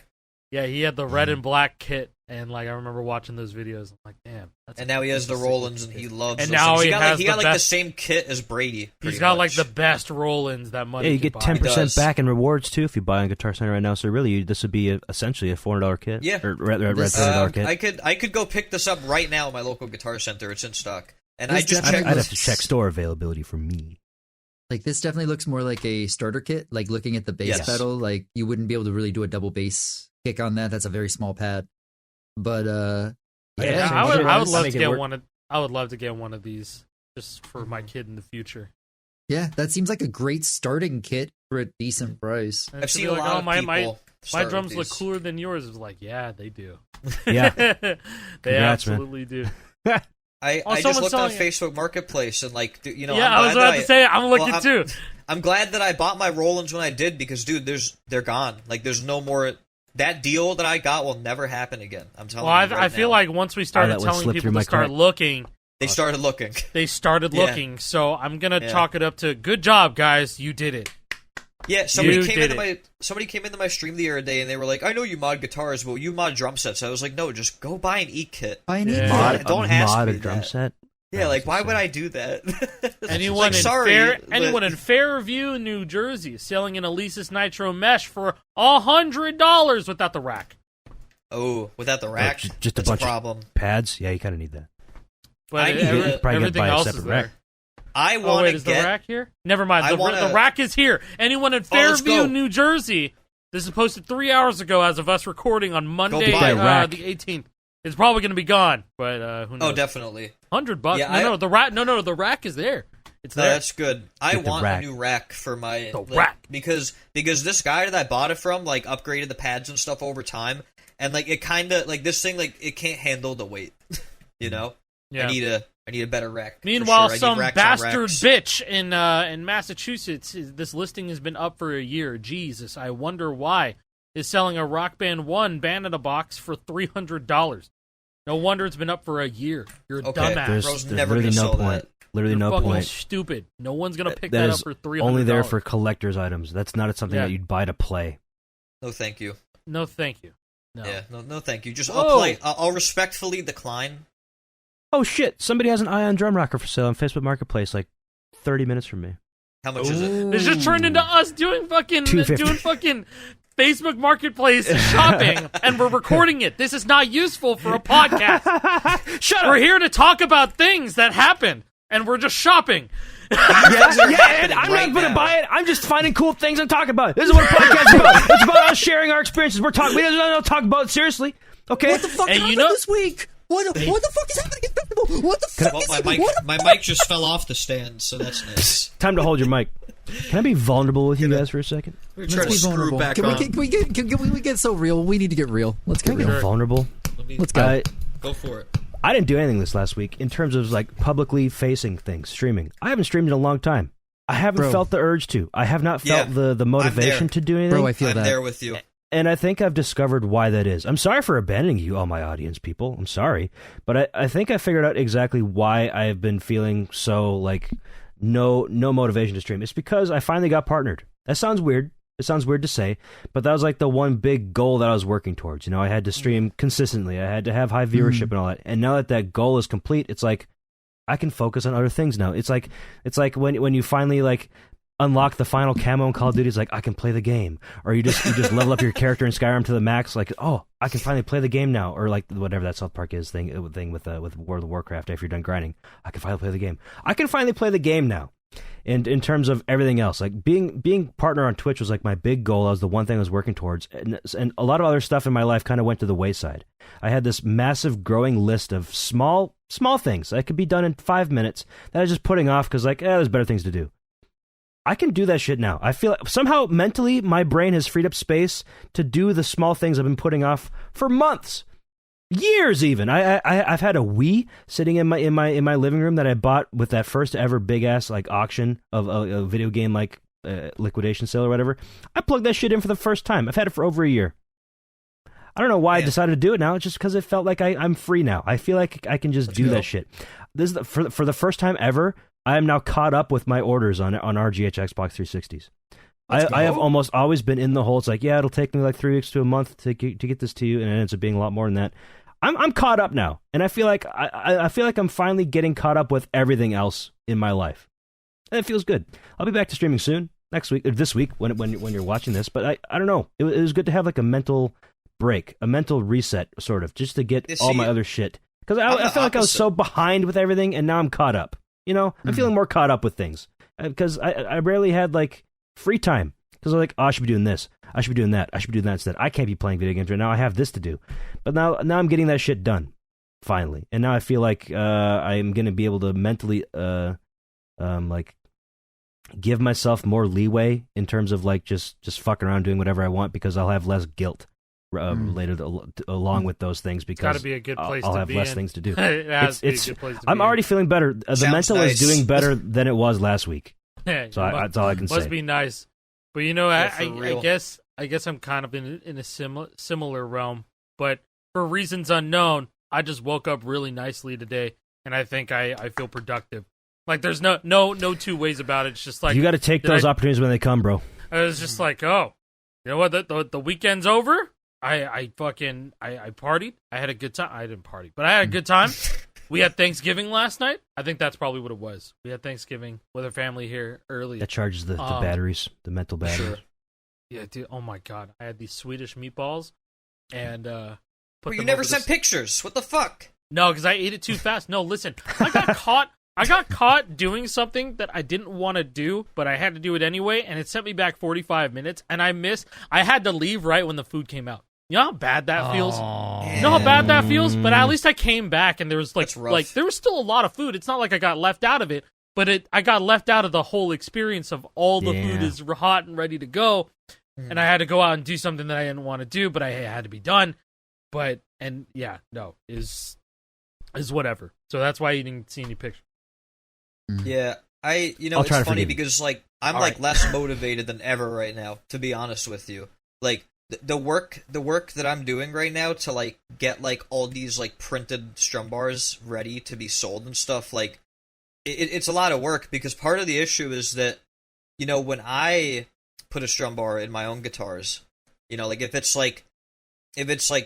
Yeah, he had the red and black kit, and like I remember watching those videos. I'm like, damn. That's And now he has the that's a sick Rollins, and he kit. loves. And those now things. he has he got the like best- the same kit as Brady. He's pretty got like much. the best Rollins that money. Yeah, you could get buy. 10% does. back in rewards too if you buy on Guitar Center right now. So really, this would be essentially a $400 kit. Yeah. or rather This- $300 kit. I could go pick this up right now at my local Guitar Center. It's in stock, and This I just definitely checked. I'd have to check store availability for me. like this definitely looks more like a starter kit. Like looking at the bass Yes. pedal, like you wouldn't be able to really do a double bass kick on that. That's a very small pad. But Yeah, Yeah, I would otherwise- love make to it get work. one of. I would love to get one of these. just for my kid in the future. Yeah, that seems like a great starting kit for a decent price. And I've she'll seen be a like, lot "Oh, of my people. my start drums with look these. cooler than yours." It's like, yeah, they do. Yeah. They Congrats, man. absolutely do. I just someone's looked on selling it. Facebook Marketplace and like, you know, Yeah, I'm I was glad about that to say, I'm looking well, too. I'm glad that I bought my Rolands when I did because, dude, they're gone. Like, there's no more. That deal that I got will never happen again. I'm telling Well, you. I feel like once we started that one telling slipped people through my to start crack. looking, they started looking. they started Yeah. looking. So I'm gonna Yeah. chalk it up to good job, guys. You did it. Yeah, somebody You came did into my stream the other day and they were like, "I know you mod guitars, but you mod drum sets." I was like, "No, just go buy an E kit." I need Yeah. Mod, Don't a ask mod me a drum that. set. Yeah, Oh, like why that's would insane. I do that? Anyone Like, sorry, anyone but- in Fairview, New Jersey, is selling an Alesis Nitro Mesh for $100 without the rack. Oh, without the rack, just a that's bunch of- problem. Pads? Yeah, you kind of need that. But I need every- it. Probably gotta everything buy a else separate is rack. there. I Oh want wait, to is the get. rack here? Never mind. I The, wanna- the rack is here. Anyone in Oh, let's Fairview, go. New Jersey. This is posted 3 hours ago as of us recording on Monday, buy that rack. the 18th. It's probably going to be gone, but who knows? Oh, definitely. $100. Yeah, no, the rack. No, the rack is there. It's No, there. that's good. I Get the want a rack. new rack for my The rack. because this guy that I bought it from like upgraded the pads and stuff over time, and like it kind of like this thing like it can't handle the weight. You know, Yeah. I need a better rack. for Meanwhile, sure. I need some racks on bastard racks. bitch in Massachusetts, this listing has been up for a year. Jesus, I wonder why. Is selling a Rock Band 1 Band-in-a-Box for $300. No wonder it's been up for a year. You're a Okay, dumbass. There's, Bro's there's never literally gonna no sell point. that. Literally You're no fucking point. stupid. No one's gonna pick That that is up for $300. only there for collector's items. That's not something Yeah. that you'd buy to play. No, thank you. No, thank you. No. Yeah, no, thank you. Just Whoa. I'll play. I'll respectfully decline. Oh shit! Somebody has an Ion drum rocker for sale on Facebook Marketplace, like 30 minutes from me. How much is it? This just turned into us doing fucking $250. Facebook Marketplace shopping, and we're recording it. This is not useful for a podcast. Shut We're here to talk about things that happen, and we're just shopping. Things are Yeah, happening and I'm right not going to now. buy it. I'm just finding cool things and talking about it. This is what a podcast is about. It's about us sharing our experiences. We're talking. We don't talk about it seriously. Okay. What the fuck And happened you know- this week? What the fuck is happening? What the fuck Well, is my happening? mic, What the my fuck? mic just fell off the stand, so that's nice. Time to hold your mic. Can I be vulnerable with you guys for a second? We're trying Let's to be screw vulnerable. back Can on. we get so real? We need to get real. Let's get Can I real. be vulnerable? Let's go. Go for it. I didn't do anything this last week in terms of like publicly facing things, streaming. I haven't streamed in a long time. I haven't Bro. felt the urge to. I have not felt Yeah, the motivation there. to do anything. Bro, I feel I'm that. there with you. And I think I've discovered why that is. I'm sorry for abandoning you, all my audience people. I'm sorry. But I think I figured out exactly why I've been feeling so, like, no motivation to stream. It's because I finally got partnered. That sounds weird. It sounds weird to say, but that was, like, the one big goal that I was working towards. You know, I had to stream consistently. I had to have high viewership and all that. And now that that goal is complete, it's like, I can focus on other things now. It's like when you finally, like, unlock the final camo in Call of Duty, it's like I can play the game, or you just level up your character in Skyrim to the max. Like, oh, I can finally play the game now, or like whatever that South Park is thing with World of Warcraft. After you're done grinding, I can finally play the game. I can finally play the game now. And in terms of everything else, like being partner on Twitch was like my big goal. That was the one thing I was working towards, and a lot of other stuff in my life kind of went to the wayside. I had this massive growing list of small things that could be done in 5 minutes that I was just putting off because there's better things to do. I can do that shit now. I feel like somehow mentally my brain has freed up space to do the small things I've been putting off for months, years even. I've had a Wii sitting in my living room that I bought with that first ever big ass like auction of a video game like liquidation sale or whatever. I plugged that shit in for the first time. I've had it for over a year. I don't know why I decided to do it now. It's just because it felt like I'm free now. I feel like I can just do that shit. This is for the first time ever. I am now caught up with my orders on RGH Xbox 360s. I have almost always been in the hole. It's like, yeah, it'll take me like 3 weeks to a month to get this to you, and it ends up being a lot more than that. I'm caught up now, and I feel like I feel like I'm finally getting caught up with everything else in my life, and it feels good. I'll be back to streaming soon, next week, or this week when you're watching this. But I don't know. It was good to have like a mental break, a mental reset, sort of, just to get all my other shit. Because I feel like I was so behind with everything, and now I'm caught up. You know, I'm feeling more caught up with things because I rarely had like free time because I'm like, oh, I should be doing this, I should be doing that, I should be doing that instead. I can't be playing video games right now. I have this to do, but now I'm getting that shit done. finally. And now I feel like I'm going to be able to mentally like give myself more leeway in terms of like just fucking around doing whatever I want, because I'll have less guilt related along with those things, because Got to be a good place I'll to have be less in. things to do. It has to be a good place to I'm be already in. feeling better. The Sounds mental nice. is doing better than it was last week. Yeah, So that's all I can must say. be nice. But you know, Yeah, for I real. guess I'm kind of in a similar realm, but for reasons unknown, I just woke up really nicely today, and I think I feel productive. Like there's no two ways about it. It's just like You got to take did those I- opportunities when they come, bro. I was just like, oh, you know what? The weekend's over. I partied. I had a good time. I didn't party, but I had a good time. We had Thanksgiving last night. I think that's probably what it was. We had Thanksgiving with our family here early. That charges the batteries, the mental batteries. Sure. Yeah, dude. Oh my god, I had these Swedish meatballs, and put But you them never over sent the... pictures. What the fuck? No, because I ate it too fast. No, listen, I got caught. I got caught doing something that I didn't want to do, but I had to do it anyway, and it sent me back 45 minutes. And I had to leave right when the food came out. You know how bad that feels. You know how bad that feels. But at least I came back, and there was That's rough. like there was still a lot of food. It's not like I got left out of it, but I got left out of the whole experience of all the food Yeah. is hot and ready to go. And I had to go out and do something that I didn't want to do, but I had to be done. Is whatever. So that's why you didn't see any pictures. Yeah, I'll it's try to funny forgive you. because like I'm All like right. less motivated than ever right now, to be honest with you. Like the work that I'm doing right now to like get like all these like printed strum bars ready to be sold and stuff, like it's a lot of work, because part of the issue is that, you know, when I put a strum bar in my own guitars, you know, like if it's like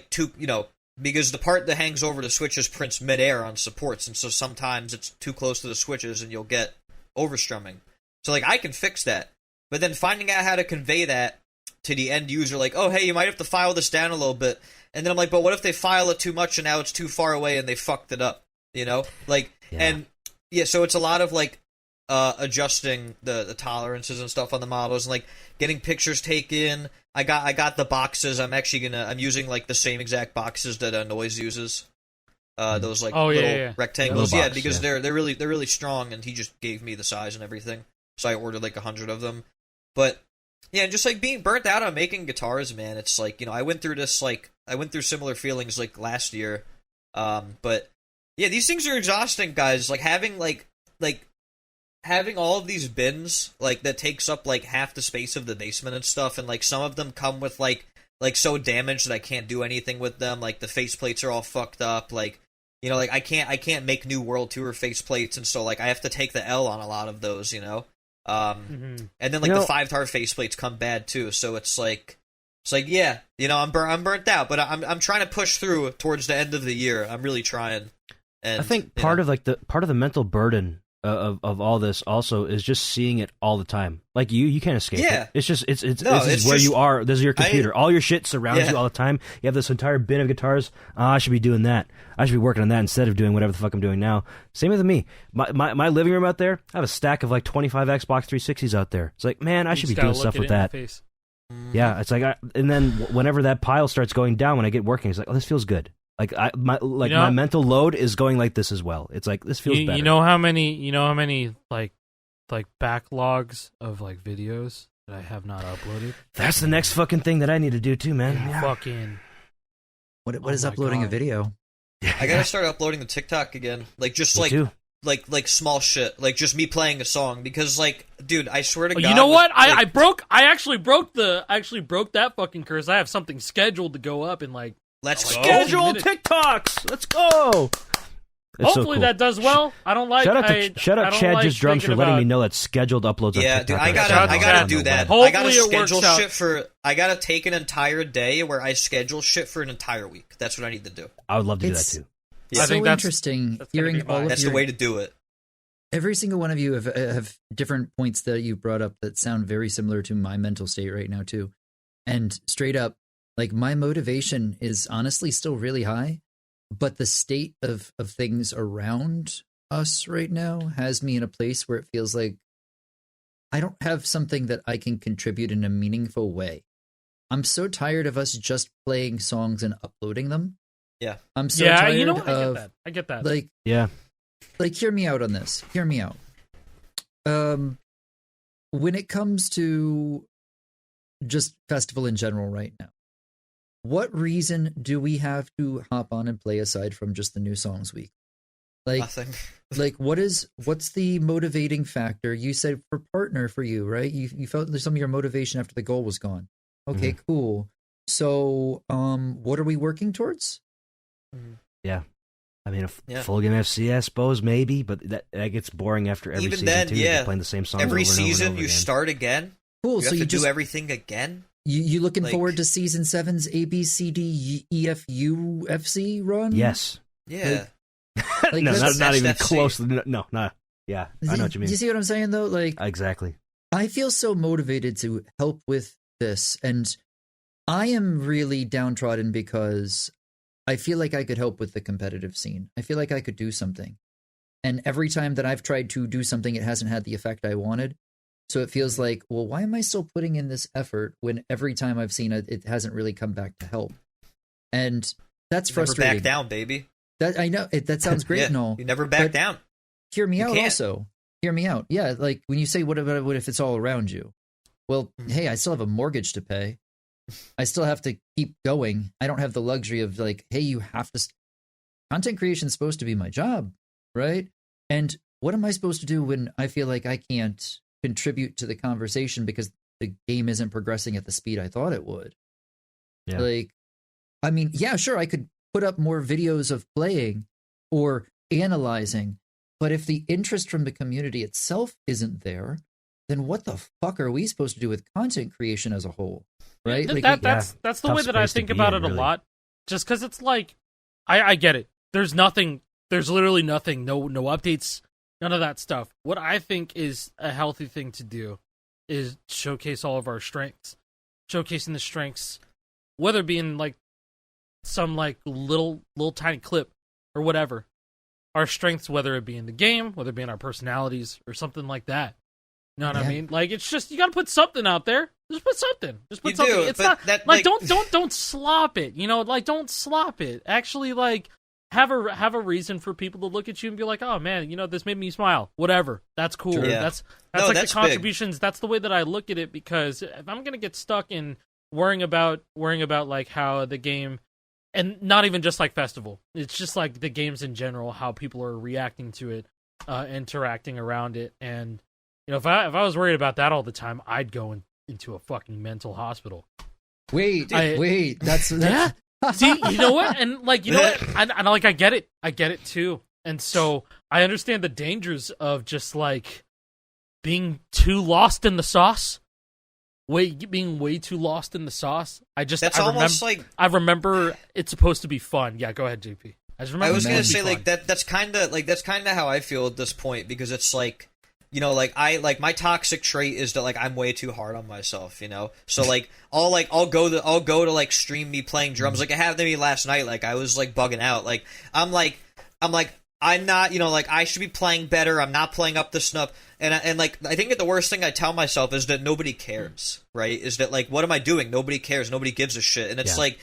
too, you know, because the part that hangs over the switches prints midair on supports, and so sometimes it's too close to the switches and you'll get overstrumming. So like I can fix that, but then finding out how to convey that to the end user, like, oh hey, you might have to file this down a little bit, and then I'm like, but what if they file it too much and now it's too far away and they fucked it up, you know? Like, Yeah. and yeah, so it's a lot of like adjusting the tolerances and stuff on the models, and like getting pictures taken. I got the boxes. I'm using like the same exact boxes that Noise uses. Those like little rectangles, Little box, because yeah. they're really strong, and he just gave me the size and everything. So I ordered like 100 of them. But yeah, and just like being burnt out on making guitars, man. It's like, you know, I went through similar feelings like last year. But yeah, these things are exhausting, guys. Like having having all of these bins like that takes up like half the space of the basement and stuff, and like some of them come with like so damaged that I can't do anything with them. Like the faceplates are all fucked up. Like, you know, like I can't make new World Tour faceplates, and so like I have to take the L on a lot of those, you know. And then like You know- the 5-tar faceplates come bad too, so it's like yeah, you know, I'm burnt out, but I'm trying to push through towards the end of the year. I'm really trying. And I think part of the mental burden of all this also is just seeing it all the time. Like you can't escape Yeah. it. It's just it's No, this it's is where just- you are. This is your computer. All your shit surrounds Yeah. you all the time. You have this entire bin of guitars. I should be doing that. I should be working on that instead of doing whatever the fuck I'm doing now. Same with me. My living room out there, I have a stack of like 25 Xbox 360s out there. It's like, man, I should be doing stuff with that. Yeah, it's like, and then whenever that pile starts going down, when I get working, it's like, oh, this feels good. Like my mental load is going like this as well. It's like this feels better. You know how many like backlogs of like videos that I have not uploaded? That's the next fucking thing that I need to do too, man. Yeah. Fucking What Oh is my uploading a God. video? I gotta start uploading the TikTok again. Like just Me like too. like small shit, like just me playing a song, because like, dude, I swear to God, you know what? like, I actually broke that fucking curse. I have something scheduled to go up in like let's go. Schedule minutes. TikToks. Let's go. It's so hopefully cool. that does well. I don't like Shout out I don't Chad like Just Drums for thinking letting about- me know that scheduled uploads. Yeah, on dude, TikTok I are gotta Shout on out the do that. web. I gotta Hopefully it works schedule out. shit for. I gotta take an entire day where I schedule shit for an entire week. That's what I need to do. I would love to do It's- that too. Yeah. I so think that's interesting gonna hearing be all mine. of That's your the way to do it. every single one of you have different points that you brought up that sound very similar to my mental state right now too. And straight up, like my motivation is honestly still really high, but the state of things around us right now has me in a place where it feels like I don't have something that I can contribute in a meaningful way. I'm so tired of us just playing songs and uploading them Yeah. I'm so yeah, tired you know what? of I get that. like Yeah. hear me out on this. Hear me out. When it comes to just festival in general right now, what reason do we have to hop on and play aside from just the new songs week? Like, Nothing. like what's the motivating factor? You said for partner for you, right? You felt there's some of your motivation after the goal was gone. Okay, cool. So, what are we working towards? Yeah. I mean, Yeah. full game FC, I suppose, maybe, but that gets boring after every Even season, then, too. yeah. You're playing the same song Every over and over and season over you again. start again. Cool. You So have you to just do everything again. you looking like- forward to season 7's ABCDEFU FC run? Yes. Yeah. Like, No, that's- not even that's FC. close. No. Yeah, I know what you mean. Do you see what I'm saying though? Like, Exactly. I feel so motivated to help with this, and I am really downtrodden because I feel like I could help with the competitive scene. I feel like I could do something. And every time that I've tried to do something, it hasn't had the effect I wanted. So it feels like, well, why am I still putting in this effort when every time I've seen it, it hasn't really come back to help? And that's Never frustrating. back down, baby. That I know that sounds great Yeah, and all. you never back but down. Hear me You out can't. also. Hear me out. Yeah, like when you say what if it's all around you? Well, hey, I still have a mortgage to pay. I still have to keep going. I don't have the luxury of like, hey, you have to content creation is supposed to be my job, right? And what am I supposed to do when I feel like I can't contribute to the conversation because the game isn't progressing at the speed I thought it would? Yeah. Like, I mean, yeah, sure, I could put up more videos of playing or analyzing, but if the interest from the community itself isn't there, then what the fuck are we supposed to do with content creation as a whole? Right? Th- Like, that's the Tough way that I space to think be about in, it a really. lot. Just because it's like, I get it. There's nothing. There's literally nothing. No updates. None of that stuff. What I think is a healthy thing to do is showcase all of our strengths. Showcasing the strengths, whether it be in like some like little tiny clip or whatever. Our strengths, whether it be in the game, whether it be in our personalities or something like that. You know what I Yeah. mean? Like, it's just, you gotta put something out there. Just put something. Just put You something. do, It's but not that, like, like- don't slop it. You know, like, don't slop it. Actually, like, have a reason for people to look at you and be like, oh man, you know, this made me smile. Whatever. That's cool. Sure. Yeah. That's No, like that's the big. contributions. That's the way that I look at it, because if I'm gonna get stuck in worrying about like how the game, and not even just like festival, it's just like the games in general, how people are reacting to it, interacting around it, and you know, if I was worried about that all the time, I'd go into a fucking mental hospital. wait, Yeah. that's See, you know what? And like, you know what? And like, I get it too. And so I understand the dangers of just like being too lost in the sauce. Being way too lost in the sauce. That's almost like, I remember it's supposed to be fun. Yeah, go ahead, JP. I just remember I was it's gonna supposed to say be like fun. that's kind of how I feel at this point, because it's like, you know, like my toxic trait is that like I'm way too hard on myself, you know. So like I'll go to like stream me playing drums. Like it happened to me last night. Like I was like bugging out. Like I'm not, you know, like I should be playing better. I'm not playing up to snuff. And like I think that the worst thing I tell myself is that nobody cares, right? Is that like, what am I doing? Nobody cares. Nobody gives a shit. And it's Yeah. like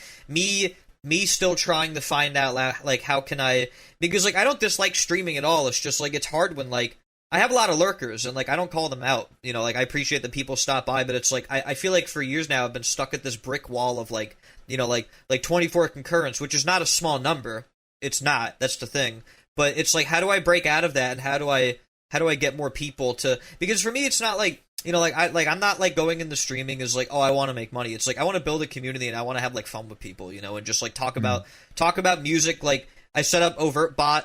me still trying to find out like how can I, because like I don't dislike streaming at all. It's just like it's hard when like I have a lot of lurkers and like I don't call them out. You know, like I appreciate that people stop by, but it's like I feel like for years now I've been stuck at this brick wall of like, you know, like 24 concurrents, which is not a small number. It's not. That's the thing. But it's like, how do I break out of that, and how do I get more people to? Because for me, it's not like, you know, like I'm not like going into streaming as like, oh, I want to make money. It's like I want to build a community and I want to have like fun with people, you know, and just like talk about music. Like I set up OvertBot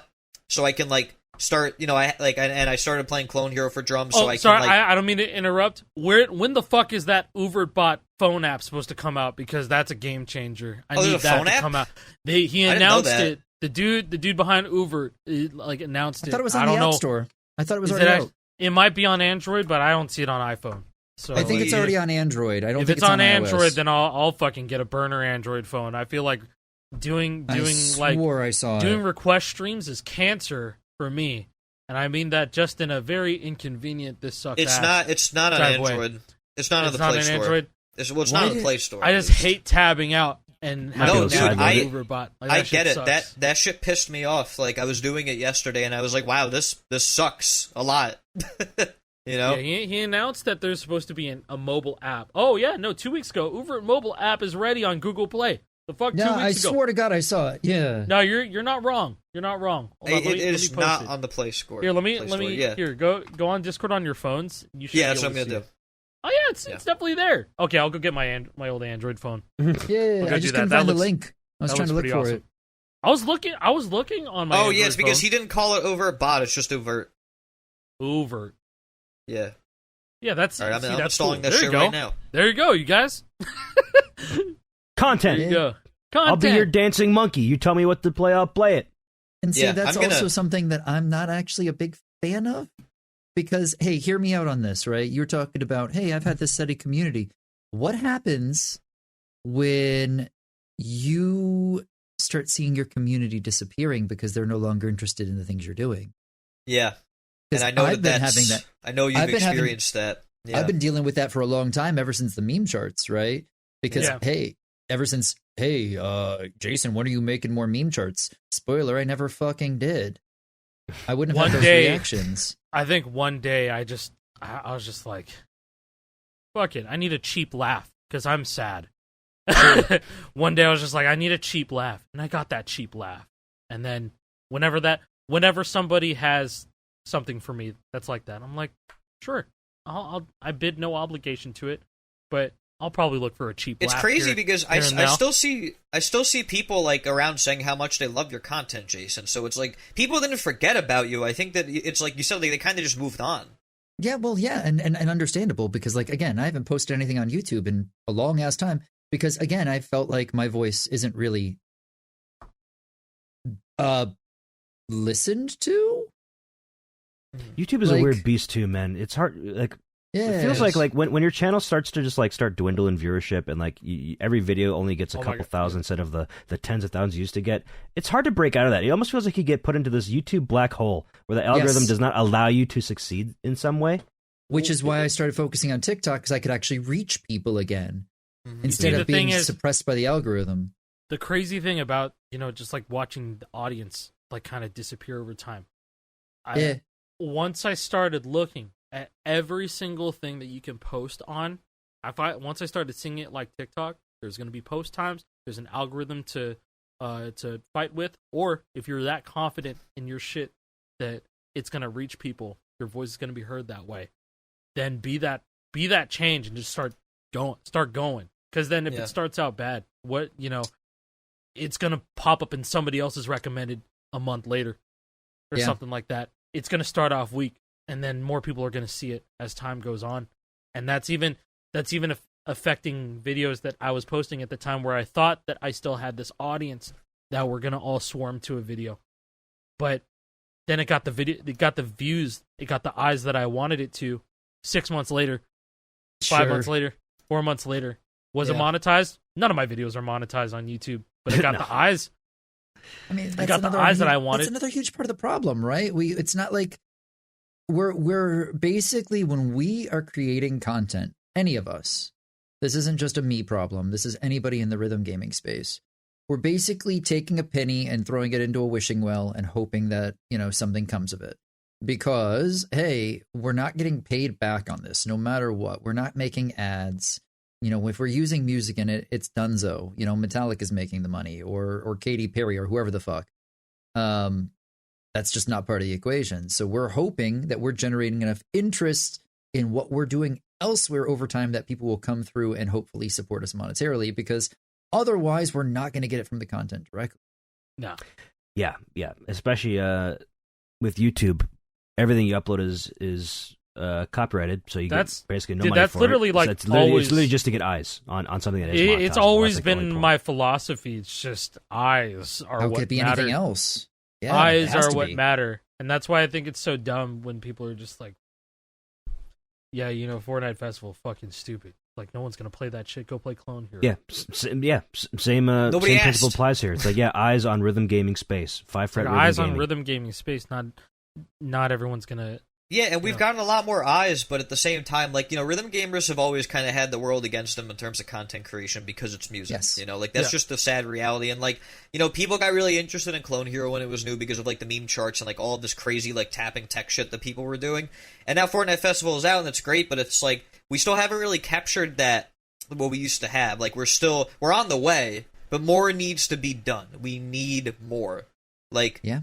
so I can like start, you know, I started playing Clone Hero for drums, so I can sorry, like. I don't mean to interrupt. When the fuck is that OvertBot phone app supposed to come out? Because that's a game changer. I Oh, there's need a that phone to app? come out. He I didn't know announced that. it. The dude behind Uber like announced I it. thought it was I on don't the know. App Store. I thought it was Is already it, out. it might be on Android, but I don't see it on iPhone. So I think it's already on Android. I don't if think it's on iOS. Android, then I'll fucking get a burner Android phone. I feel like doing I like swore I saw doing it. request streams is cancer for me, and I mean that just in a very inconvenient. This sucks. It's ass not on type way. Android. It's not on It's the not Play on Store. Android. It's not Why on the did- Play Store. I at just least. hate tabbing out. and Might be having able to that sideload Uber bot. Like, I that shit get it. sucks. That shit pissed me off. Like I was doing it yesterday, and I was like, "Wow, this sucks a lot." You know? Yeah, he announced that there's supposed to be a mobile app. Oh yeah, no, 2 weeks ago, Uber mobile app is ready on Google Play. The fuck, 2 Yeah, weeks I ago. swear to God, I saw it. Yeah. No, you're not wrong. You're not wrong. Hold on, It let me is post not it. on the Play Store. Here, let me Yeah. here go on Discord on your phones. You should. Yeah, be that's able what I'm to gonna see do. it. Oh yeah, it's definitely there. Okay, I'll go get my old Android phone. Yeah, go I do just that. couldn't That find the looks- link. I was that trying to look looks for pretty it. I was looking on my. Oh Android yeah, it's because phone. he didn't call it overt bot. It's just overt. Overt. Yeah. Yeah, that's. All right, I'm that's installing cool. that There shit you go. right now. There you go, you guys. Content. There you go. Content. I'll be your dancing monkey. You tell me what to play, I'll play it. And see, Yeah, that's I'm gonna- also something that I'm not actually a big fan of. Because, hey, hear me out on this, right? You're talking about, hey, I've had this steady community. What happens when you start seeing your community disappearing because they're no longer interested in the things you're doing? Yeah. And 'Cause I know I've been having that. I know you've I've been having- experienced that. Yeah. I've been dealing with that for a long time, ever since the meme charts, right? Because Yeah. hey, ever since Jason, when are you making more meme charts? Spoiler, I never fucking did. I wouldn't have One had those day- reactions. I think one day I was just like, fuck it. I need a cheap laugh because I'm sad. One day I was just like, I need a cheap laugh, and I got that cheap laugh. And then whenever somebody has something for me that's like that, I'm like, sure, I bid no obligation to it, but I'll probably look for a cheap It's laugh. crazy here- because here and I now. still see people like around saying how much they love your content, Jason. So it's like people didn't forget about you. I think that it's like you said, they kind of just moved on. Yeah, well, yeah, and understandable because, like, again, I haven't posted anything on YouTube in a long ass time because, again, I felt like my voice isn't really listened to. YouTube is Like- a weird beast too, man. It's hard. Like Yeah, it feels like when your channel starts to just like start dwindling viewership and like every video only gets a Oh my couple God, thousand instead of the tens of thousands you used to get. It's hard to break out of that. It almost feels like you get put into this YouTube black hole where the algorithm Yes. does not allow you to succeed in some way. which is why I started focusing on TikTok because I could actually reach people again instead The of being thing is- suppressed by the algorithm. The crazy thing about, just like watching the audience like kind of disappear over time. Yeah. Once I started looking at every single thing that you can post on, once I started seeing it like TikTok, there's going to be post times, there's an algorithm to fight with, or if you're that confident in your shit that it's going to reach people, your voice is going to be heard that way, then be that change and just start going. Because then if Yeah. it starts out bad, it's going to pop up in somebody else's recommended a month later or Yeah. something like that. It's going to start off weak, and then more people are going to see it as time goes on. And that's even affecting videos that I was posting at the time where I thought that I still had this audience that were going to all swarm to a video. But then it got the views, it got the eyes that I wanted it to 6 months later, 5 Sure. months later, 4 months later. Was it Yeah. monetized? None of my videos are monetized on YouTube, but it got No. the eyes. I mean, I got the eyes that I wanted. That's another huge part of the problem, right? It's not like we're basically when we are creating content, any of us. This isn't just a me problem. This is anybody in the rhythm gaming space. We're basically taking a penny and throwing it into a wishing well and hoping that, something comes of it. Because, hey, we're not getting paid back on this no matter what. We're not making ads. If we're using music in it, it's Dunzo. Metallica's making the money or Katy Perry or whoever the fuck. That's just not part of the equation. So we're hoping that we're generating enough interest in what we're doing elsewhere over time that people will come through and hopefully support us monetarily, because otherwise we're not going to get it from the content directly. No. Yeah. Especially with YouTube, everything you upload is copyrighted, so you That's- get basically no dude, money that's for literally it. like it's literally, always- it's literally just to get eyes on something that is monetizable. It's always That's, like, the been only point. my philosophy. It's just eyes are How what could it be matter. anything else? Yeah, it Eyes has are to what be. matter, and that's why I think it's so dumb when people are just like, "Yeah, Fortnite Festival, fucking stupid. Like, no one's gonna play that shit. Go play Clone Hero." Yeah, same Nobody same principle asked. applies here. It's like, eyes on rhythm gaming space, 5 fret Like, rhythm eyes gaming. on rhythm gaming space. Not everyone's gonna Yeah, and we've gotten a lot more eyes, but at the same time, like, rhythm gamers have always kind of had the world against them in terms of content creation because it's music. Yes. Like, that's just the sad reality. And, like, people got really interested in Clone Hero when it was new because of, like, the meme charts and, like, all of this crazy, like, tapping tech shit that people were doing. And now Fortnite Festival is out, and it's great, but it's, like, we still haven't really captured that, what we used to have. Like, we're on the way, but more needs to be done. We need more. Like, Yeah.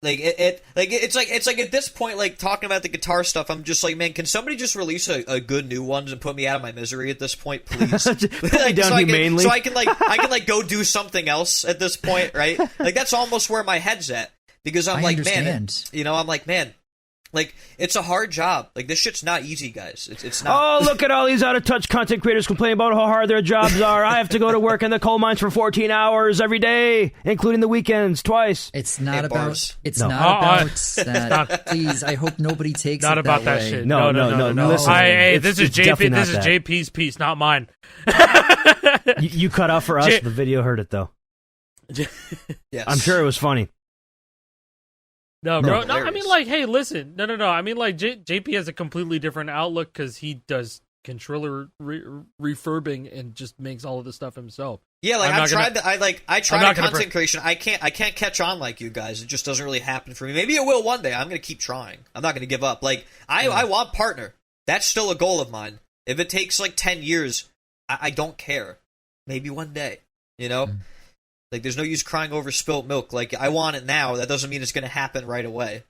Like it's like at this point, like talking about the guitar stuff, I'm just like, man, can somebody just release a good new one and put me out of my misery at this point, please? Put me down humanely. So I can go do something else at this point, right? Like that's almost where my head's at because I'm like, understand. man, I'm like, man, like it's a hard job. Like this shit's not easy, guys. It's not. Oh, look at all these out-of-touch content creators complaining about how hard their jobs are. I have to go to work in the coal mines for 14 hours every day, including the weekends, twice. It's not about. bars. It's No. not about that. Please, I hope nobody takes Not it about that way. shit. No. Listen, Hey, it's- this is it's definitely JP. not This is that. JP's piece, not mine. You cut out for us. J- The video heard it, though. Yes. I'm sure it was funny. No, No, bro. No, I hilarious. mean, like, hey, listen. No. I mean, like, JP has a completely different outlook because he does controller refurbing and just makes all of this stuff himself. Yeah, like I'm I not tried not the gonna content creation. I can't catch on like you guys. It just doesn't really happen for me. Maybe it will one day. I'm gonna keep trying. I'm not gonna give up. Like I want partner. That's still a goal of mine. If it takes like 10 years, I don't care. Maybe one day. Like there's no use crying over spilt milk. Like I want it now. That doesn't mean it's gonna happen right away.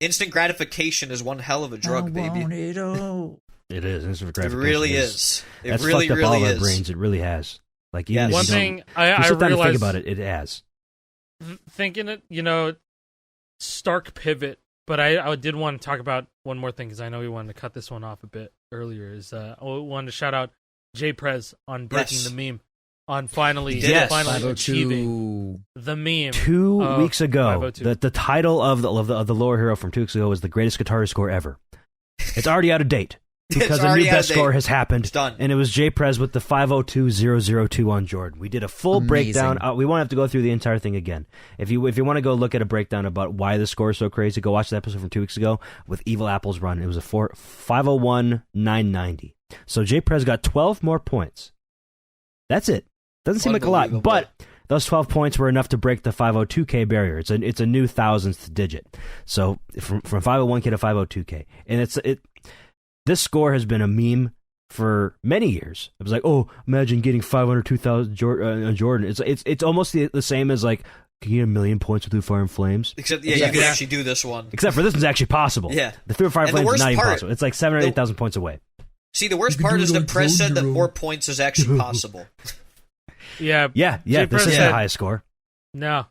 Instant gratification is one hell of a drug, I baby. want it all. It is. Instant It gratification really is. It That's really, fucked up all really of our is. brains. It really has. Like Yes. even if One you don't- thing if I you sit down and think realized about it, it has. thinking it, stark pivot. But I did want to talk about one more thing because I know we wanted to cut this one off a bit earlier. I wanted to shout out Jay Prez on breaking Yes. the meme, on finally Yes. finally achieving 502. the meme. 2 of weeks ago, 502. the title of the lore hero from 2 weeks ago was the greatest guitar score ever. It's already out of date because It's a already new out of best date. score has happened, It's done. and it was Jay Prez with the 502002 on Jordan. We did a full Amazing. breakdown. We won't have to go through the entire thing again. If you want to go look at a breakdown about why the score is so crazy, go watch the episode from 2 weeks ago with Evil Apple's run. It was a 501990. So Jay Prez got 12 more points. That's it. Doesn't seem like a lot, Unbelievable. but those 12 points were enough to break the 502K barrier. It's a new thousandth digit. So from 501K to 502K, and this score has been a meme for many years. It was like, oh, imagine getting 502,000 on Jordan. It's almost the same as like, can you get 1,000,000 points with Through Fire and Flames? Except, you can actually do this one. Except for this one's actually possible. Yeah. The Through Fire and And the Flames is worst not even part- possible. It's like 7,000 or 8,000 points away. See, the worst You can part do is it that on Press said that Jordan. more points is actually possible. Yeah, Yeah, Jay this Prez is said- the highest score. No,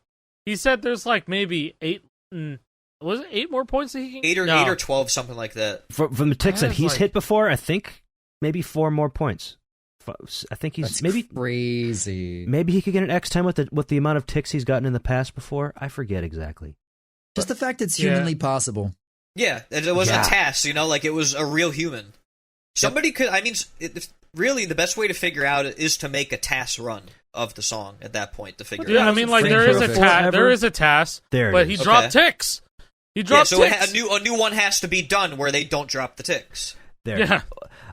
he said there's like maybe 8. Was it 8 more points that he can? 8 or No. 8 or 12, something like that. From the ticks that That's he's like- hit before, I think maybe 4 more points. I think he's That's maybe crazy. he could get an X10 with the amount of ticks he's gotten in the past before. I forget exactly. Just the fact it's Yeah. humanly possible. Yeah, it wasn't Yeah. a task, like it was a real human. Somebody could, really the best way to figure out it is to make a task run of the song at that point to figure it Yeah, out. I mean, like Frank there is a Hero there is a task, There it but is. he dropped Okay. ticks. He Yeah, dropped so ticks. a new one has to be done where they don't drop the ticks. There. Yeah.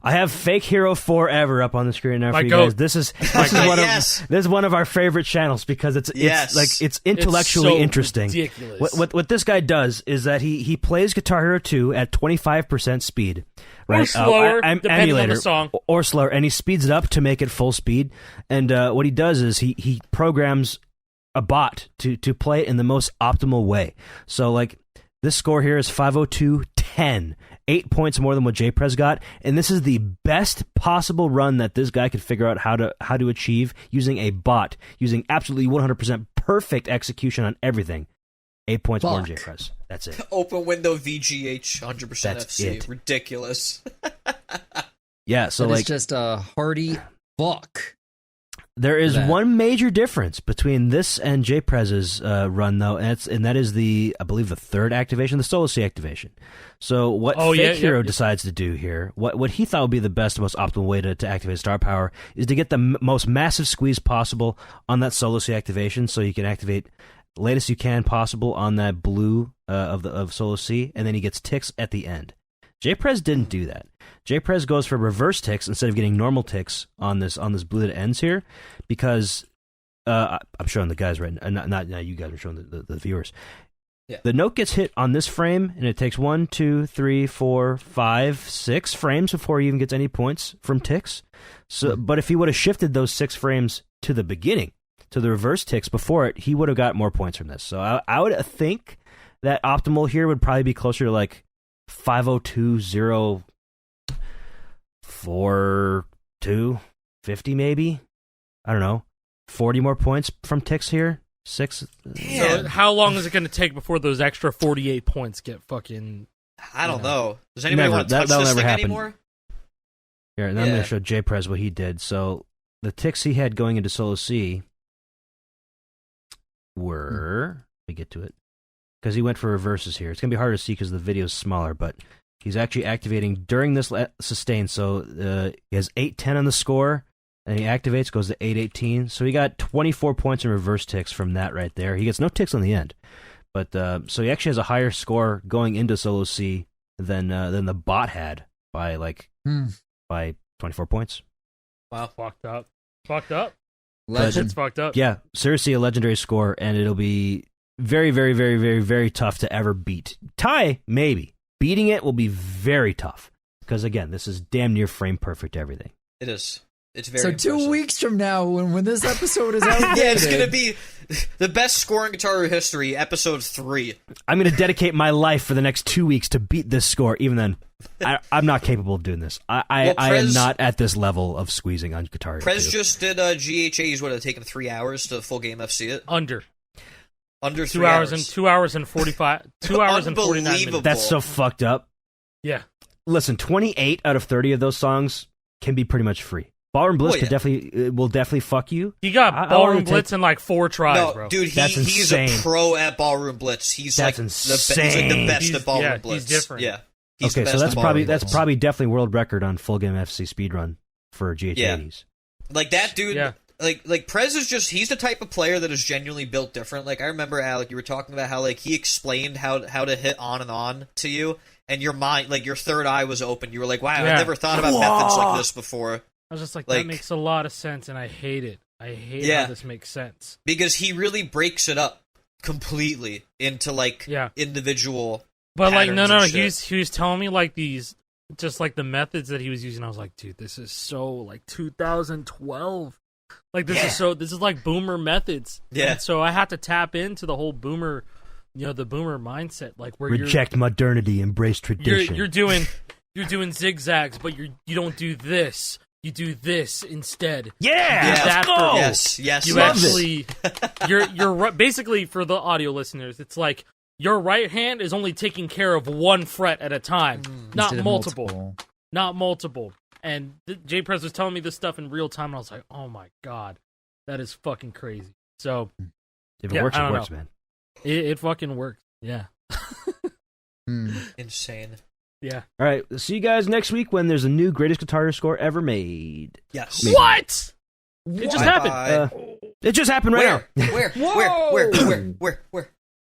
I have Fake Hero Forever up on the screen now My for you goat. guys. This is goat. Yes. this is one of our favorite channels because it's Yes. it's intellectually It's so interesting. ridiculous. What this guy does is that he plays Guitar Hero 2 at 25% speed, right? Or slower, I'm depending on the emulator, song. or slower, and he speeds it up to make it full speed. And what he does is he programs a bot to play it in the most optimal way. So like this score here is 502.10, 8 points more than what Jay Prez got, and this is the best possible run that this guy could figure out how to achieve using a bot, using absolutely 100% perfect execution on everything. 8 points more than Jay Fuck. Prez. That's it. Open window VGH 100% That's FC. it. Ridiculous. Yeah, so That like is just a hearty fuck. there is that. one major difference between this and Jay Prez's run, though, and that is I believe the third activation, the Solo C activation. So what Fake Hero decides to do here, what he thought would be the best, most optimal way to activate star power is to get the most massive squeeze possible on that Solo C activation, so you can activate latest you can possible on that blue of Solo C, and then he gets ticks at the end. J-Prez didn't do that. J-Prez goes for reverse ticks instead of getting normal ticks on this blue that ends here, because I'm showing the guys right now, not you guys, are showing the viewers. Yeah. The note gets hit on this frame, and it takes 1, 2, 3, 4, 5, 6 frames before he even gets any points from ticks. So, but if he would have shifted those 6 frames to the beginning, to the reverse ticks before it, he would have got more points from this. So I would think that optimal here would probably be closer to like 502.042, 50 maybe. I don't know. 40 more points from ticks here. 6. So how long is it going to take before those extra 48 points get fucking... I don't know. Does anybody Never. want to touch That'll this never thing happen. anymore? Here, and I'm going to show J-Prez what he did. So the ticks he had going into Solo C were... Let me get to it. Because he went for reverses here. It's going to be harder to see because the video is smaller, but he's actually activating during this sustain. So he has 8-10 on the score, and he activates, goes to 8-18. So he got 24 points in reverse ticks from that right there. He gets no ticks on the end. But so he actually has a higher score going into Solo C than the bot had by by 24 points. Wow. Fucked up. Fucked up. Legend. It's fucked up. Yeah, seriously, a legendary score, and it'll be very, very, very, very, very tough to ever beat. Tie, maybe. Beating it will be very tough. Because, again, this is damn near frame perfect everything. It is. It's very So impressive. 2 weeks from now, when this episode is out, Yeah, it's going to be the best scoring guitar history, episode 3. I'm going to dedicate my life for the next 2 weeks to beat this score. Even then, I'm not capable of doing this. I am not at this level of squeezing on Guitar Hero Prez 2. just did GHA's, what, it taken 3 hours to full game FC it? Under 3 2 hours and 2 hours and 45 2 hours and 49 minutes. Unbelievable. That's so fucked up. Yeah. Listen, 28 out of 30 of those songs can be pretty much free. Ballroom Blitz will definitely fuck you. He got I Ballroom wanna Blitz in like 4 tries, No, bro. dude, That's he's a insane. pro at Ballroom Blitz. He's That's like insane. he's like the best He's- at Ballroom yeah, Blitz. he's different. Yeah. He's Okay, the so best that's at probably Ballroom Blitz. definitely world record on full game FC speedrun for GH80s. Like that dude. Yeah. Like Prez is he's the type of player that is genuinely built different. Like I remember, Alec, you were talking about how like he explained how to hit on and on to you, and your mind, like your third eye was open. You were like, wow, Yeah. I've never thought about methods like this before. I was just like, Like- that makes a lot of sense, and I hate it. I hate Yeah. how this makes sense. Because he really breaks it up completely into like Yeah. individual. But like, patterns no, and shit. he was telling me like these, just like the methods that he was using. I was like, dude, this is so like 2012. Like this is like boomer methods. Yeah. And so I had to tap into the whole boomer, the boomer mindset, like where Reject modernity, embrace tradition. you're doing zigzags, but you don't do this. You do this instead. Yeah, Yeah. let's go. Yes. You yes. actually, you're basically, for the audio listeners, it's like your right hand is only taking care of one fret at a time, not Instead of multiple, not multiple. And J-Prez was telling me this stuff in real time, and I was like, oh my god, that is fucking crazy. So If it Yeah, works, I it don't works, know. man. it fucking works. Yeah, Insane. yeah. All right, see you guys next week when there's a new greatest Guitar Hero score ever made. Yes. Maybe. What? It just happened. Bye. It just happened right now. Where? Where?